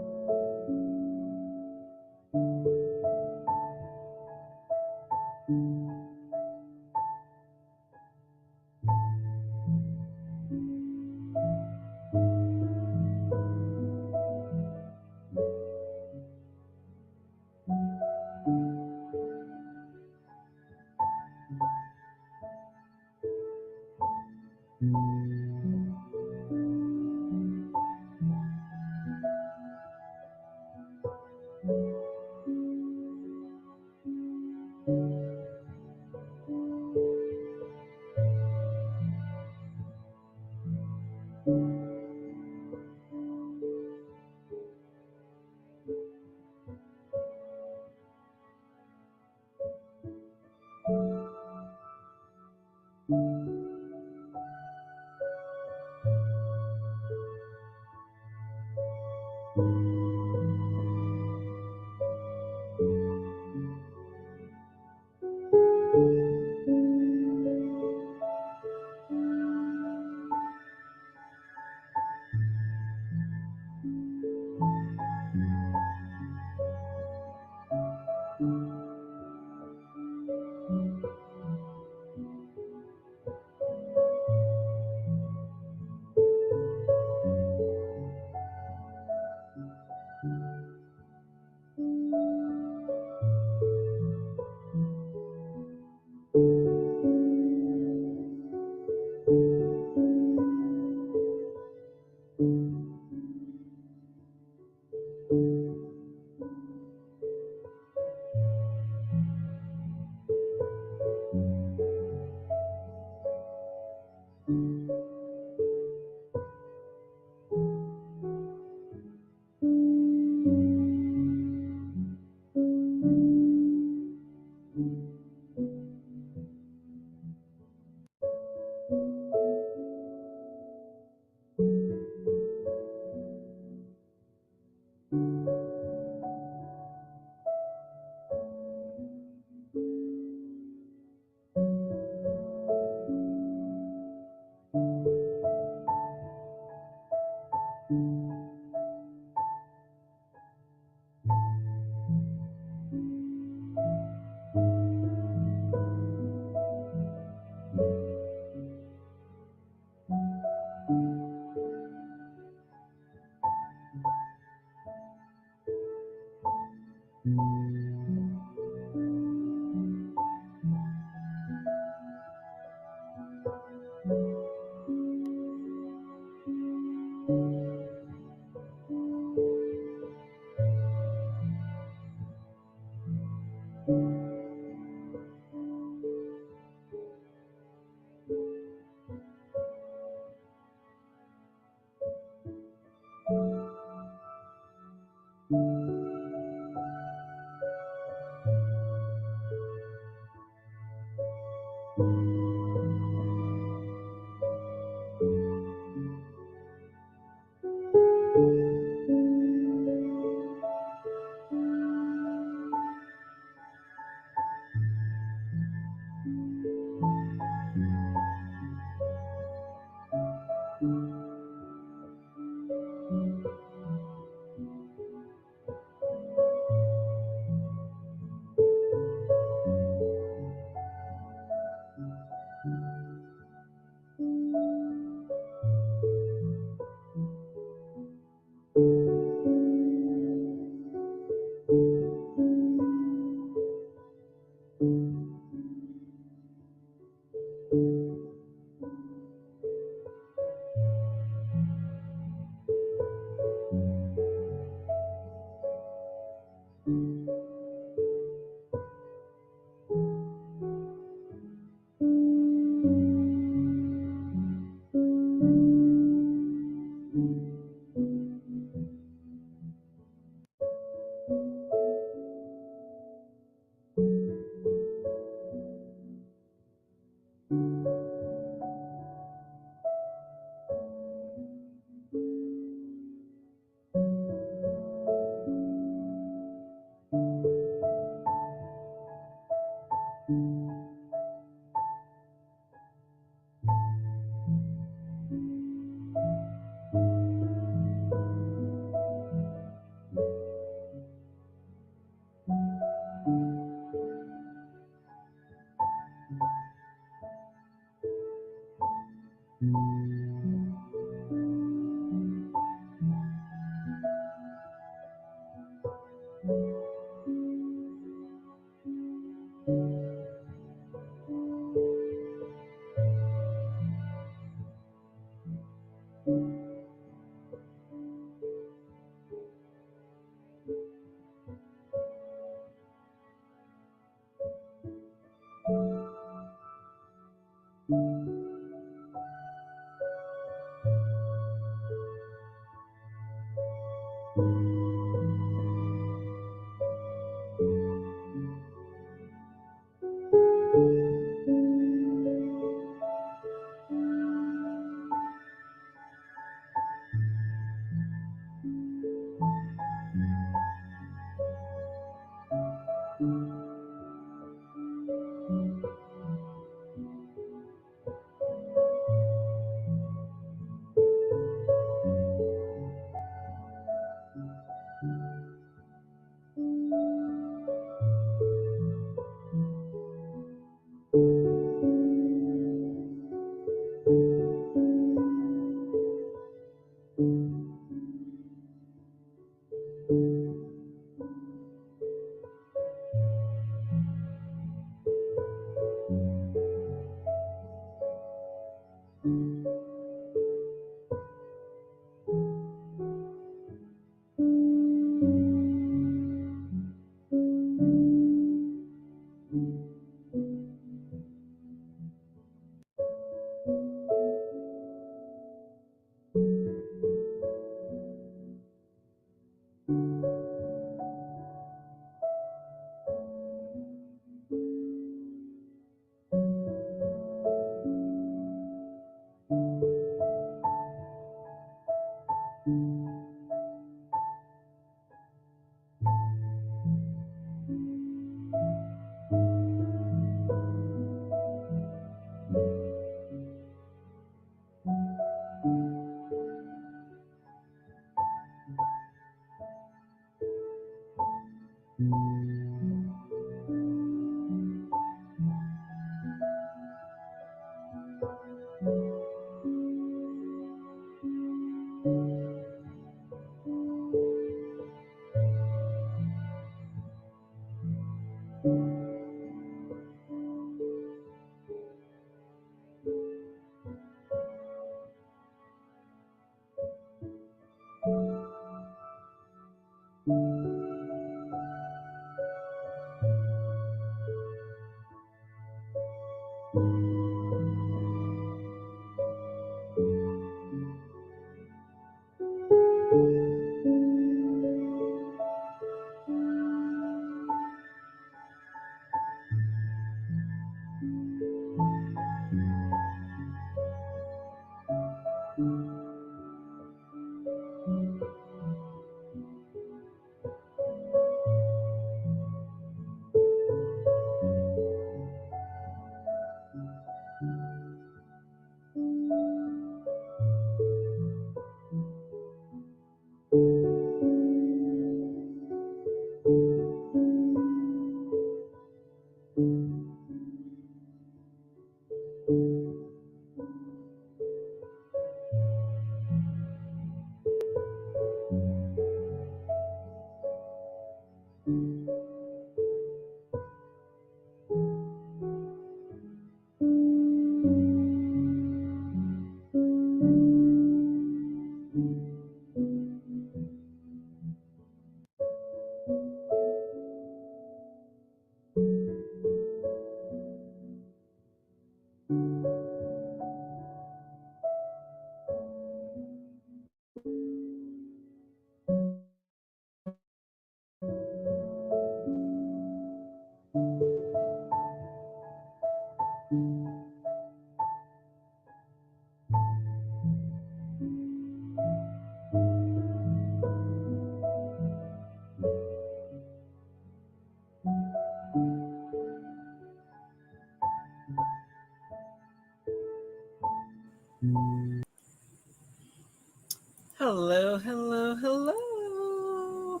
Hello, hello, hello.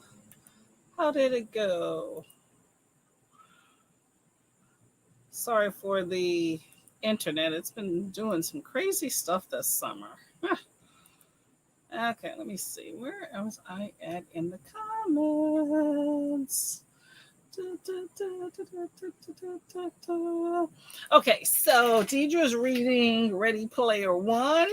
How did it go? Sorry for the internet. It's been doing some crazy stuff this summer. Okay, let me see. Where was I at in the comments? Okay, so Deidre's reading Ready Player One.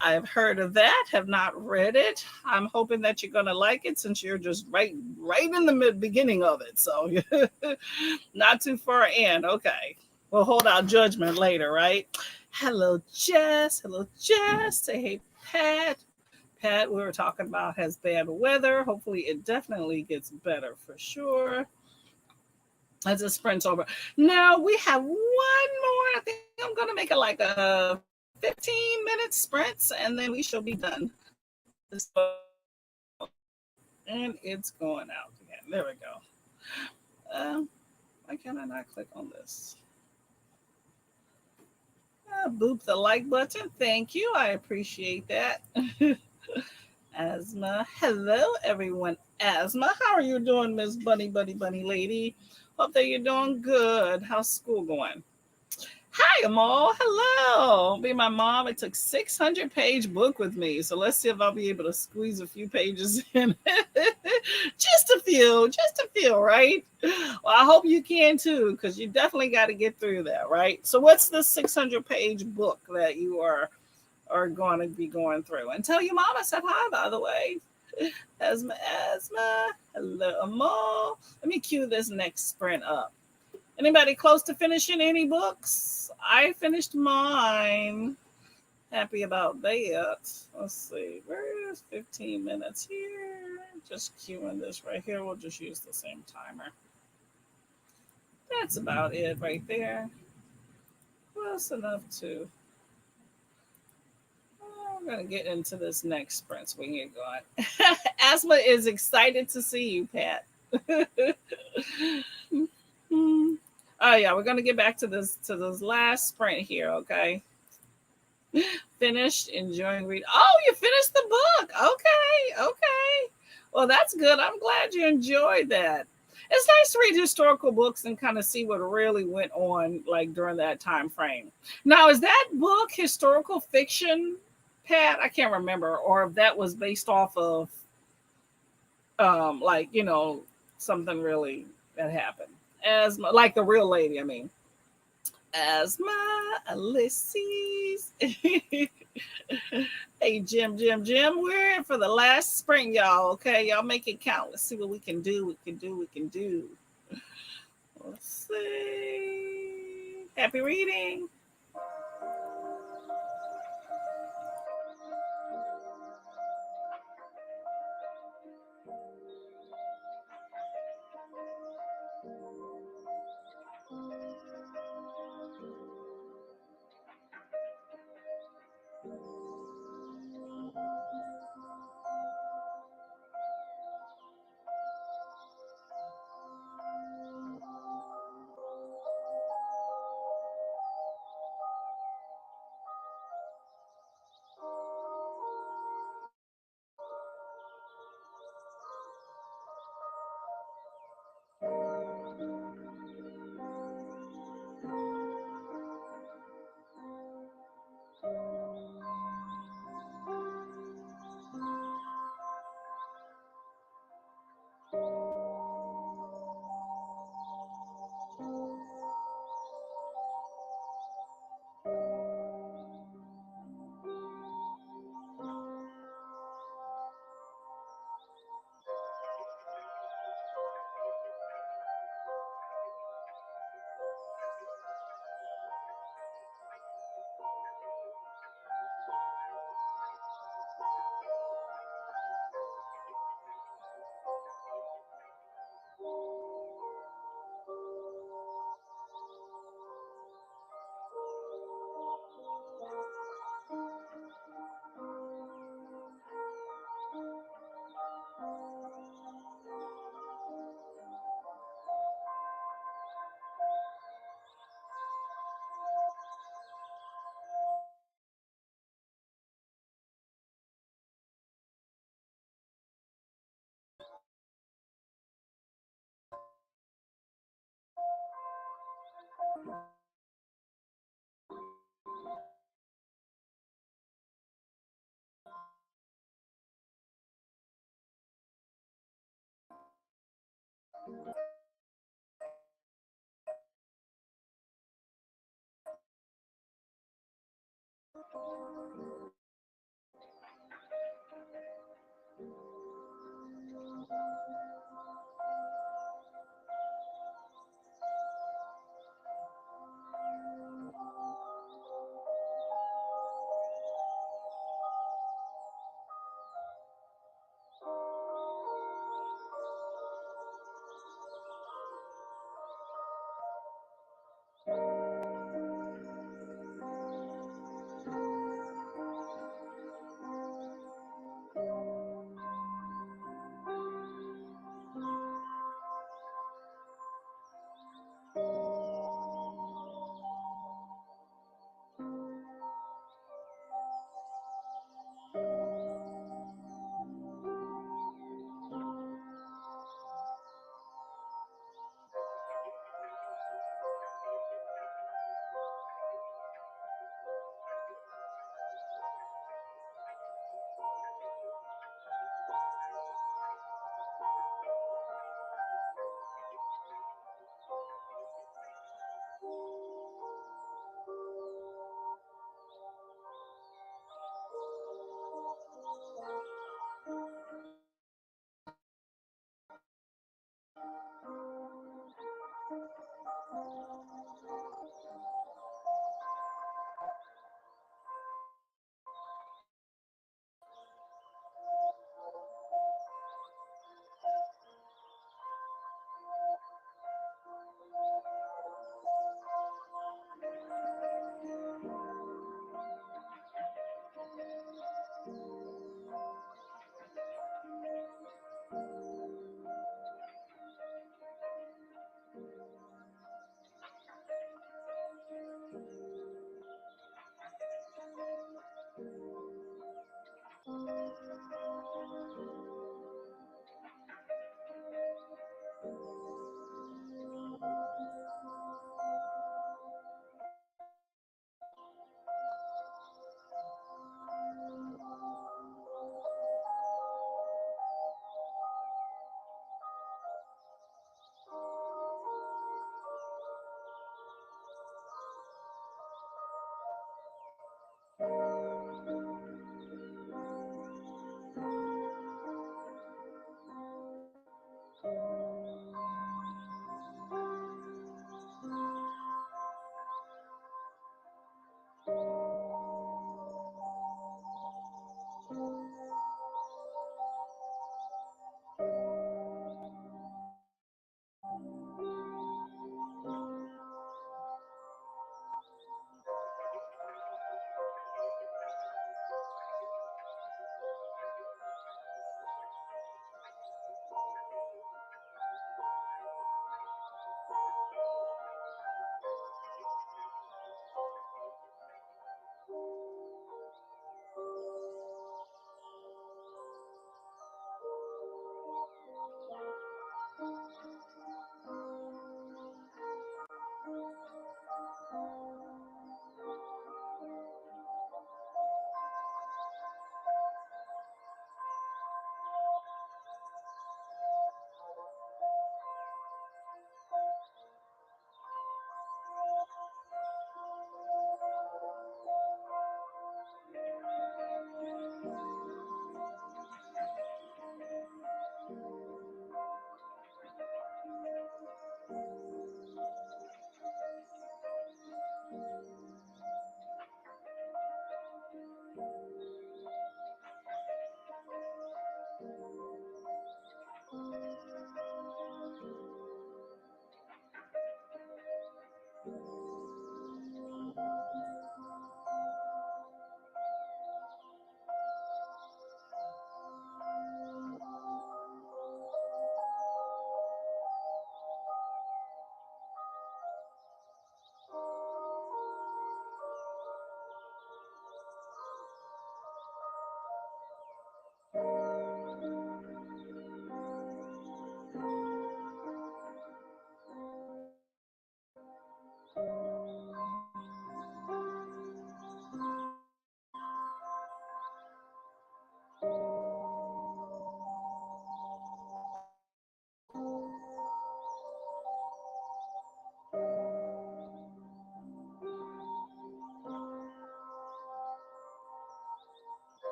I've heard of that, have not read it. I'm hoping that you're gonna like it since you're just right in the beginning of it. So not too far in. Okay. We'll hold our judgment later, right? Hello, Jess. Hello, Jess. Say hey, Pat. Pat, we were talking about, has bad weather. Hopefully, it definitely gets better for sure as it sprints over. Now we have one more. I think I'm going to make it like a 15-minute sprints, and then we shall be done. And it's going out again. There we go. Why can I not click on this? Boop the like button. Thank you. I appreciate that. Asthma. Hello, everyone. Asthma. How are you doing, Miss Bunny Lady? Hope that you're doing good. How's school going? Hi, Amal. Hello. Be my mom. It took 600-page book with me. So let's see if I'll be able to squeeze a few pages in. Just a few, right? Well, I hope you can too, because you definitely got to get through that, right? So what's the 600-page book that you are going to be going through? And tell your mama I said hi, by the way. Asthma. Hello, Amal. Let me cue this next sprint up. Anybody close to finishing any books? I finished mine. Happy about that. Let's see. Where's 15 minutes here? Just queuing this right here. We'll just use the same timer. That's about it right there. Close enough to. I'm going to get into this next sprint so we can get going. Asthma is excited to see you, Pat. Oh yeah, we're gonna get back to this last sprint here, okay? Finished enjoying read. Oh, you finished the book. Okay. Well, that's good. I'm glad you enjoyed that. It's nice to read historical books and kind of see what really went on like during that time frame. Now, is that book historical fiction, Pat? I can't remember, or if that was based off of like, something really that happened. As like the real lady, I mean. Asthma, Ulysses. Hey, Jim. We're in for the last spring, y'all. Okay, y'all make it count. Let's see what we can do. Let's see. Happy reading.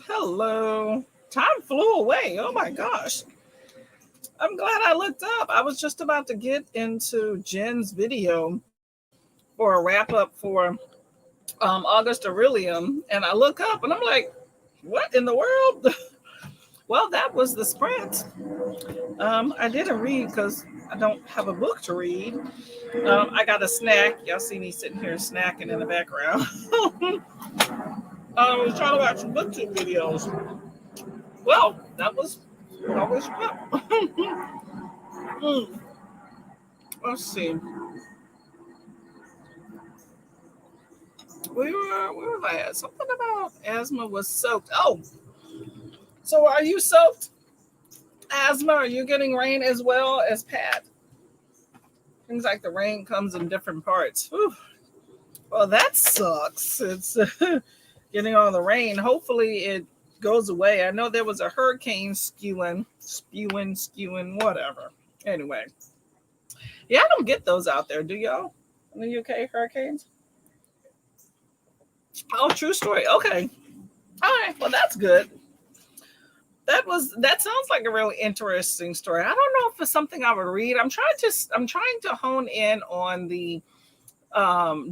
Hello. Time flew away. Oh my gosh. I'm glad I looked up. I was just about to get into Jen's video for a wrap up for August Aurelium, and I look up and I'm like, what in the world? Well, that was the sprint. I didn't read because I don't have a book to read. I got a snack. Y'all see me sitting here snacking in the background. I was trying to watch BookTube videos. Well, that was always fun. Hmm, let's see. Where was I at? Something about asthma was soaked. Oh, so are you soaked? Asthma? Are you getting rain as well as Pat? Things like the rain comes in different parts. Whew. Well, that sucks. It's getting all the rain. Hopefully, it goes away. I know there was a hurricane spewing, whatever. Anyway, yeah, I don't get those out there. Do y'all in the UK? Hurricanes? Oh, true story. Okay. All right. Well, that's good. That sounds like a really interesting story. I don't know if it's something I would read. I'm trying to hone in on the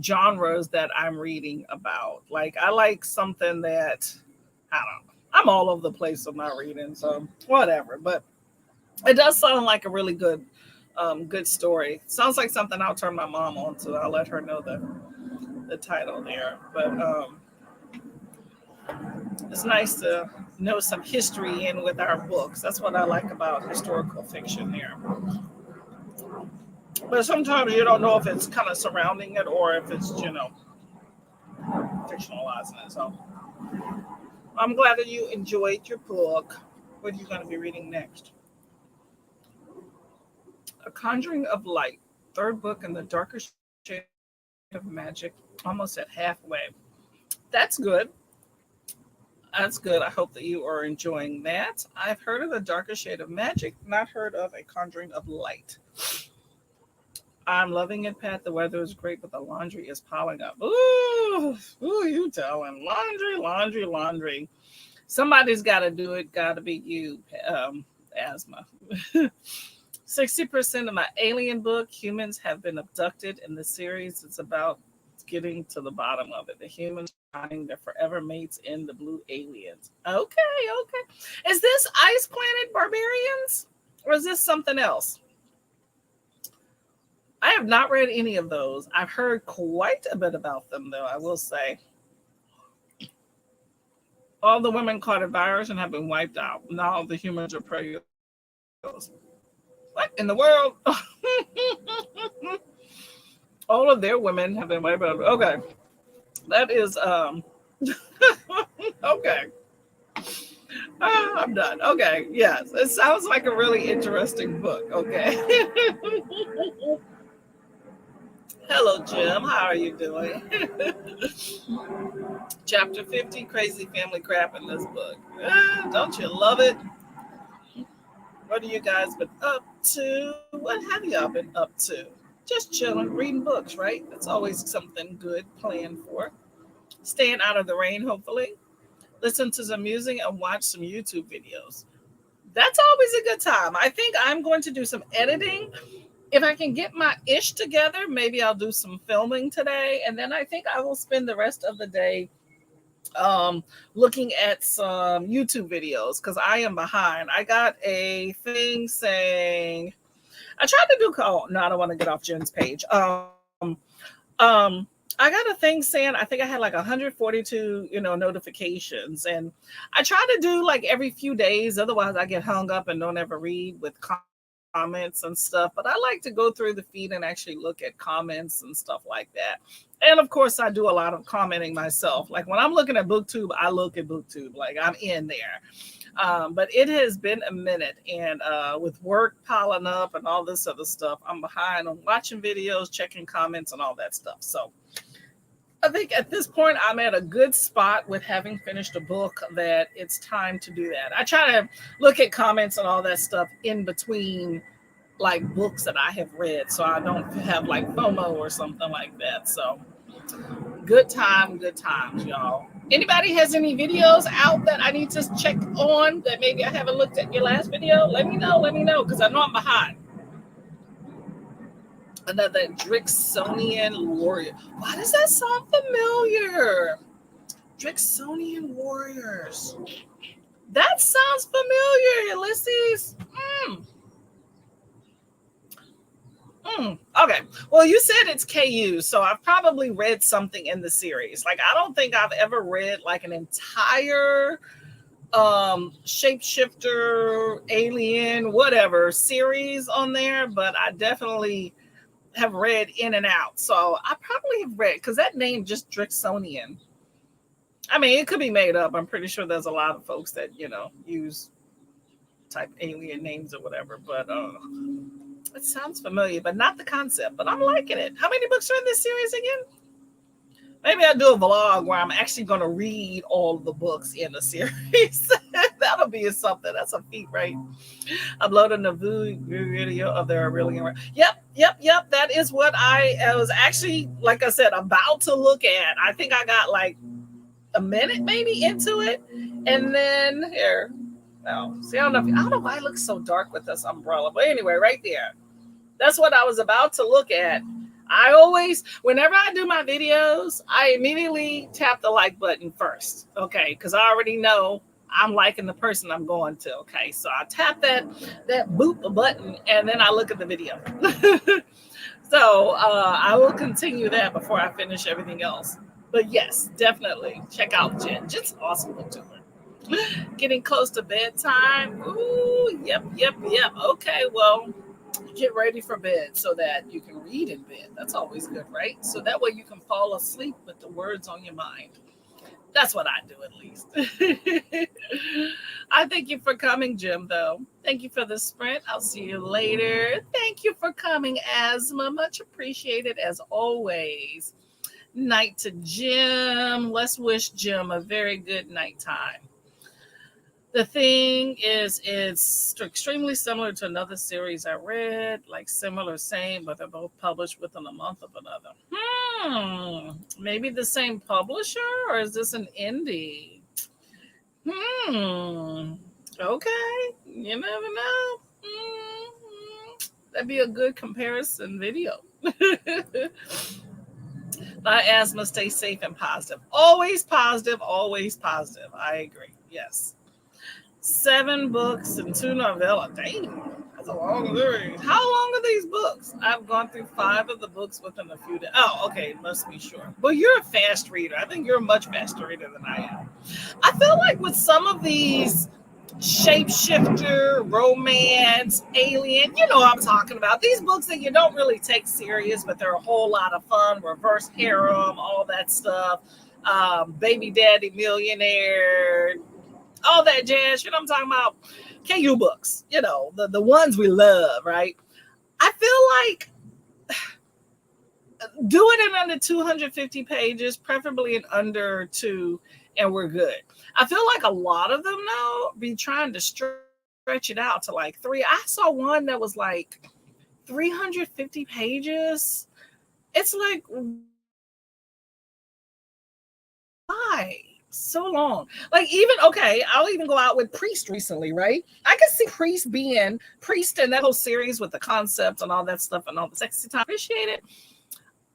genres that I'm reading about. Like I like something that I don't know. I'm all over the place with my reading, so whatever. But it does sound like a really good story. Sounds like something I'll turn my mom on to. I'll let her know the title there. But it's nice to know some history in with our books. That's what I like about historical fiction here. But sometimes you don't know if it's kind of surrounding it or if it's, fictionalizing it. So I'm glad that you enjoyed your book. What are you going to be reading next? A Conjuring of Light, third book in the darker shade of magic, almost at halfway. That's good. That's good. I hope that you are enjoying that. I've heard of the darker shade of magic, not heard of a conjuring of light. I'm loving it, Pat. The weather is great, but the laundry is piling up. Ooh, you telling. Laundry, laundry, laundry. Somebody's got to do it. Got to be you, asthma. 60% of my alien book, humans have been abducted in the series. It's about getting to the bottom of it. The humans finding their forever mates in the blue aliens. Okay, okay. Is this Ice Planet Barbarians? Or is this something else? I have not read any of those. I've heard quite a bit about them, though, I will say. All the women caught a virus and have been wiped out. Now the humans are predators. What in the world? All of their women have been wiped out. Okay. That is okay. I'm done. Okay. Yes. It sounds like a really interesting book. Okay. Hello, Jim. How are you doing? Chapter 50, crazy family crap in this book. Don't you love it? What have you guys been up to? What have y'all been up to? Just chilling, reading books, right? That's always something good planned for. Staying out of the rain, hopefully. Listen to some music and watch some YouTube videos. That's always a good time. I think I'm going to do some editing. If I can get my ish together, maybe I'll do some filming today. And then I think I will spend the rest of the day looking at some YouTube videos because I am behind. I got a thing saying I tried to do no, I don't want to get off Jen's page. I got a thing saying I think I had like 142, notifications, and I try to do like every few days. Otherwise, I get hung up and don't ever read with comments and stuff. But I like to go through the feed and actually look at comments and stuff like that. And of course, I do a lot of commenting myself. Like when I'm looking at BookTube, I look at BookTube. Like I'm in there. But it has been a minute, and with work piling up and all this other stuff, I'm behind on watching videos, checking comments, and all that stuff. So I think at this point, I'm at a good spot with having finished a book that it's time to do that. I try to look at comments and all that stuff in between like books that I have read, so I don't have like FOMO or something like that. So good times, y'all. Anybody has any videos out that I need to check on that maybe I haven't looked at your last video? Let me know, because I know I'm behind. Another Drixonian warrior. Why does that sound familiar? Drixonian warriors. That sounds familiar, Ulysses. Okay. Well, you said it's KU, so I've probably read something in the series. Like, I don't think I've ever read like an entire shapeshifter, alien, whatever series on there, but I definitely have read in and out. So I probably have read, because that name just Drixonian. I mean, it could be made up. I'm pretty sure there's a lot of folks that, use type alien names or whatever, but it sounds familiar, but not the concept. But I'm liking it. How many books are in this series again? Maybe I'll do a vlog where I'm actually going to read all the books in the series. That'll be something. That's a feat, right? Upload a video of their really. Yep. That is what I was actually, like I said, about to look at. I think I got like a minute maybe into it. And then here. Oh, see, I don't know why it looks so dark with this umbrella. But anyway, right there. That's what I was about to look at. I always, whenever I do my videos, I immediately tap the like button first. Okay, because I already know I'm liking the person I'm going to. Okay, so I tap that boop button, and then I look at the video. So I will continue that before I finish everything else. But yes, definitely check out Jen. Jen's awesome YouTuber. Getting close to bedtime. Ooh, yep. Okay, well, get ready for bed so that you can read in bed. That's always good, right? So that way you can fall asleep with the words on your mind. That's what I do, at least. I thank you for coming, Jim, though. Thank you for the sprint. I'll see you later. Thank you for coming, Asma. Much appreciated, as always. Night to Jim. Let's wish Jim a very good nighttime. The thing is, it's extremely similar to another series I read, like similar, same, but they're both published within a month of another. Maybe the same publisher, or is this an indie? Okay, you never know. That'd be a good comparison video. My asthma, stay safe and positive. Always positive, always positive. I agree. Yes. 7 books and 2 novellas. Dang, that's a long series. How long are these books? I've gone through 5 of the books within a few days. Oh, okay, must be short. But you're a fast reader. I think you're a much faster reader than I am. I feel like with some of these shapeshifter, romance, alien, you know what I'm talking about. These books that you don't really take serious, but they're a whole lot of fun. Reverse harem, all that stuff. Baby Daddy Millionaire, all that jazz. You know what I'm talking about? KU books, the ones we love, right? I feel like do it in under 250 pages, preferably in under 2, and we're good. I feel like a lot of them now be trying to stretch it out to like 3. I saw one that was like 350 pages. It's like, why so long? Like, even, okay, I'll even go out with Priest recently, right? I can see Priest being Priest and that whole series with the concept and all that stuff and all the sexy time. Appreciate it.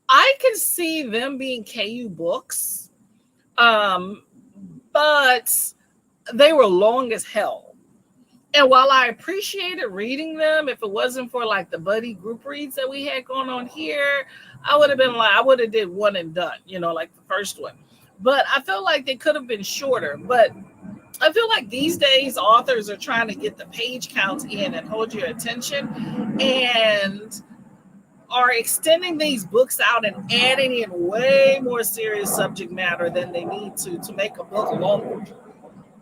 I can see them being KU books, but they were long as hell. And while I appreciated reading them, if it wasn't for like the buddy group reads that we had going on here, I would have did one and done, like the first one. But I feel like they could have been shorter. But I feel like these days authors are trying to get the page counts in and hold your attention, and are extending these books out and adding in way more serious subject matter than they need to make a book longer.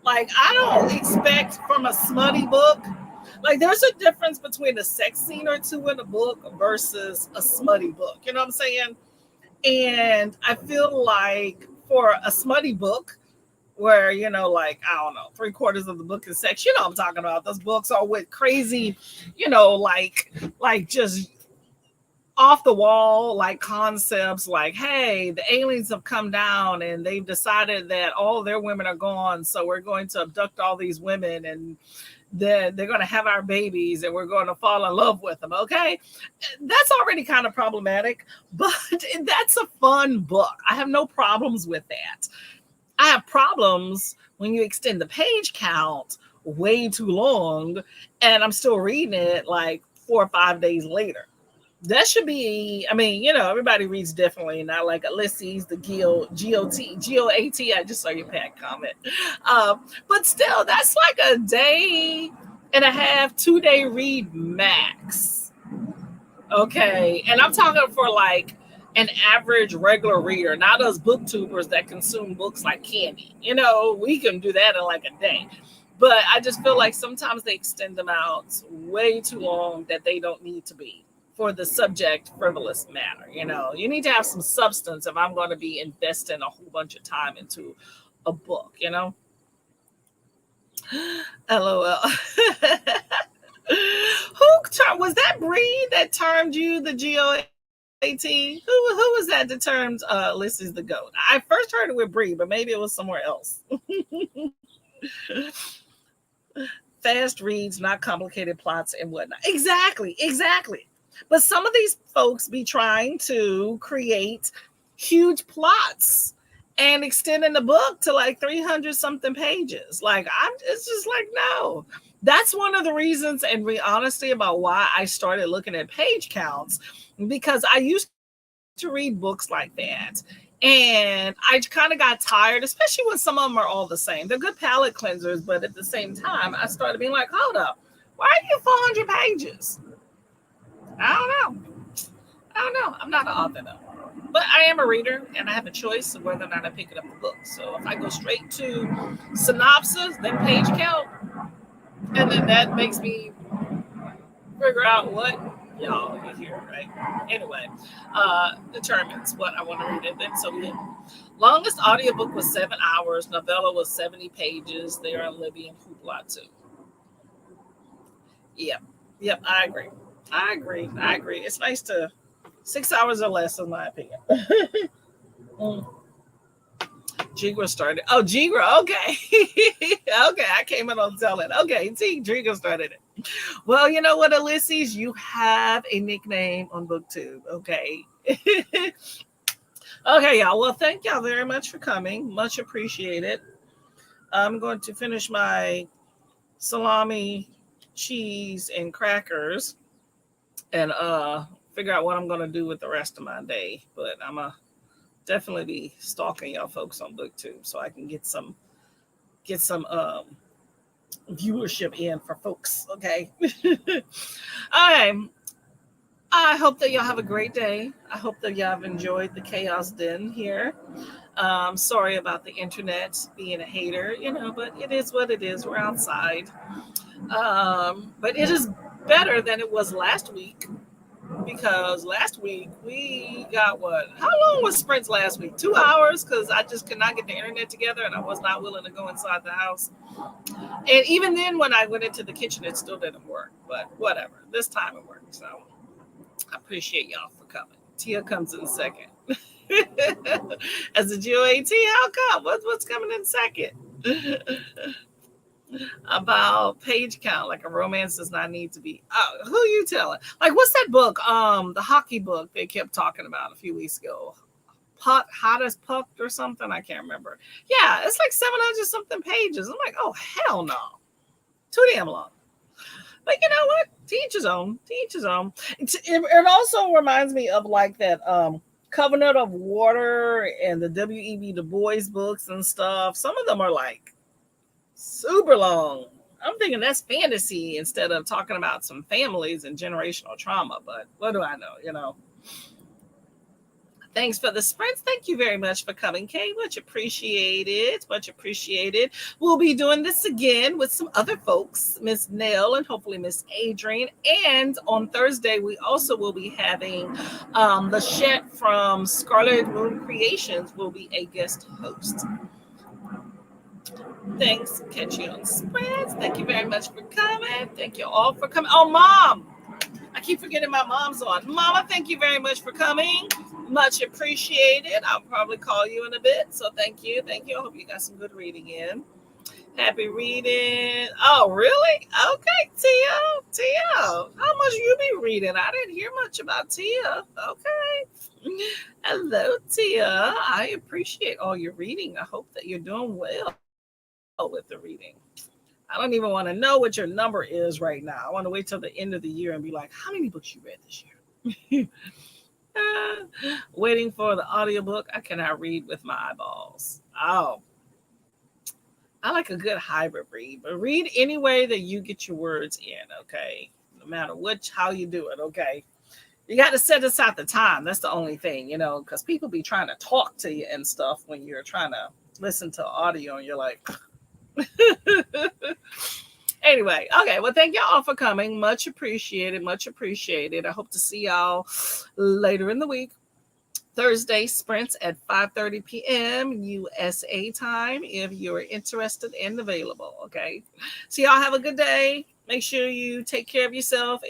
Like, I don't expect from a smutty book, like, there's a difference between a sex scene or 2 in a book versus a smutty book. You know what I'm saying? And I feel like for a smutty book, where, like, I don't know, 3/4 of the book is sex, you know what I'm talking about. Those books are with crazy, like just off the wall, like, concepts like, hey, the aliens have come down and they've decided that all their women are gone, so we're going to abduct all these women, and they're going to have our babies and we're going to fall in love with them. Okay, that's already kind of problematic, but that's a fun book. I have no problems with that. I have problems when you extend the page count way too long and I'm still reading it like 4 or 5 days later. That should be, I mean, everybody reads differently. Not like Ulysses, the GOT. I just saw your Pat comment. But still, that's like a day and a half, 2-day read max. Okay. And I'm talking for like an average regular reader, not us booktubers that consume books like candy. We can do that in like a day. But I just feel like sometimes they extend them out way too long that they don't need to be for the subject frivolous matter. You need to have some substance if I'm going to be investing a whole bunch of time into a book. LOL. Was that Bree that termed you the GOAT? Who was that that termed Ulysses the GOAT? I first heard it with Bree, but maybe it was somewhere else. Fast reads, not complicated plots and whatnot. Exactly. But some of these folks be trying to create huge plots and extending the book to like 300 something pages. Like, it's just like, no. That's one of the reasons, and honestly, about why I started looking at page counts, because I used to read books like that. And I kind of got tired, especially when some of them are all the same. They're good palate cleansers, but at the same time, I started being like, hold up, why are you 400 pages? I don't know. I'm not an author though. But I am a reader and I have a choice of whether or not I pick up the book. So if I go straight to synopsis, then page count, and then that makes me figure out what y'all are here, right? Anyway, determines what I want to read. And then so yeah. Longest audiobook was 7 hours. Novella was 70 pages. They are on Libby and Hoopla too. Yep, I agree. It's nice to 6 hours or less, in my opinion. Jigra started. Oh, Jigra. Okay. Okay. I came in on telling. Okay. See, Jigra started it. Well, you know what, Ulysses? You have a nickname on BookTube. Okay. Okay, y'all. Well, thank y'all very much for coming. Much appreciated. I'm going to finish my salami, cheese, and crackers and figure out what I'm gonna do with the rest of my day. But I'm gonna definitely be stalking y'all folks on BookTube so I can get some viewership in for folks. Okay. All right. I hope that y'all have a great day. I hope that y'all have enjoyed the chaos den here. Sorry about the internet being a hater, but it is what it is. We're outside. But it is better than it was last week because last week we got what? How long was sprints last week? 2 hours because I just could not get the internet together and I was not willing to go inside the house. And even then, when I went into the kitchen, it still didn't work. But whatever. This time it worked. So I appreciate y'all for coming. Tia comes in second. As a GOAT, how come? What's coming in second? About page count, like a romance does not need to be. Oh, who you telling? Like, what's that book? The hockey book they kept talking about a few weeks ago. Hot as pucked or something. I can't remember. Yeah, it's like 700 something pages. I'm like, oh hell no, too damn long. But you know what? To each his own. To each his own. It also reminds me of like that Covenant of Water and the W.E.B. Du Bois books and stuff. Some of them are like super long. I'm thinking that's fantasy instead of talking about some families and generational trauma. But what do I know? Thanks for the sprints. Thank you very much for coming, Kay. Much appreciated. Much appreciated. We'll be doing this again with some other folks, Miss Nell and hopefully Miss Adrienne. And on Thursday, we also will be having the Shet from Scarlet Moon Creations will be a guest host. Thanks. Catch you on sprints. Thank you very much for coming. Thank you all for coming. Oh, Mom. I keep forgetting my mom's on. Mama, thank you very much for coming. Much appreciated. I'll probably call you in a bit. So thank you. Thank you. I hope you got some good reading in. Happy reading. Oh, really? Okay, Tia. How much you be reading? I didn't hear much about Tia. Okay. Hello, Tia. I appreciate all your reading. I hope that you're doing well with the reading. I don't even want to know what your number is right now. I want to wait till the end of the year and be like, how many books you read this year? Waiting for the audiobook. I cannot read with my eyeballs. Oh, I like a good hybrid read, but read any way that you get your words in, okay? No matter how you do it, okay? You got to set aside the time. That's the only thing, because people be trying to talk to you and stuff when you're trying to listen to audio and you're like... Anyway, okay. Well, thank y'all for coming. Much appreciated. Much appreciated. I hope to see y'all later in the week. Thursday sprints at 5:30 p.m. USA time if you're interested and available. Okay. So y'all have a good day. Make sure you take care of yourself.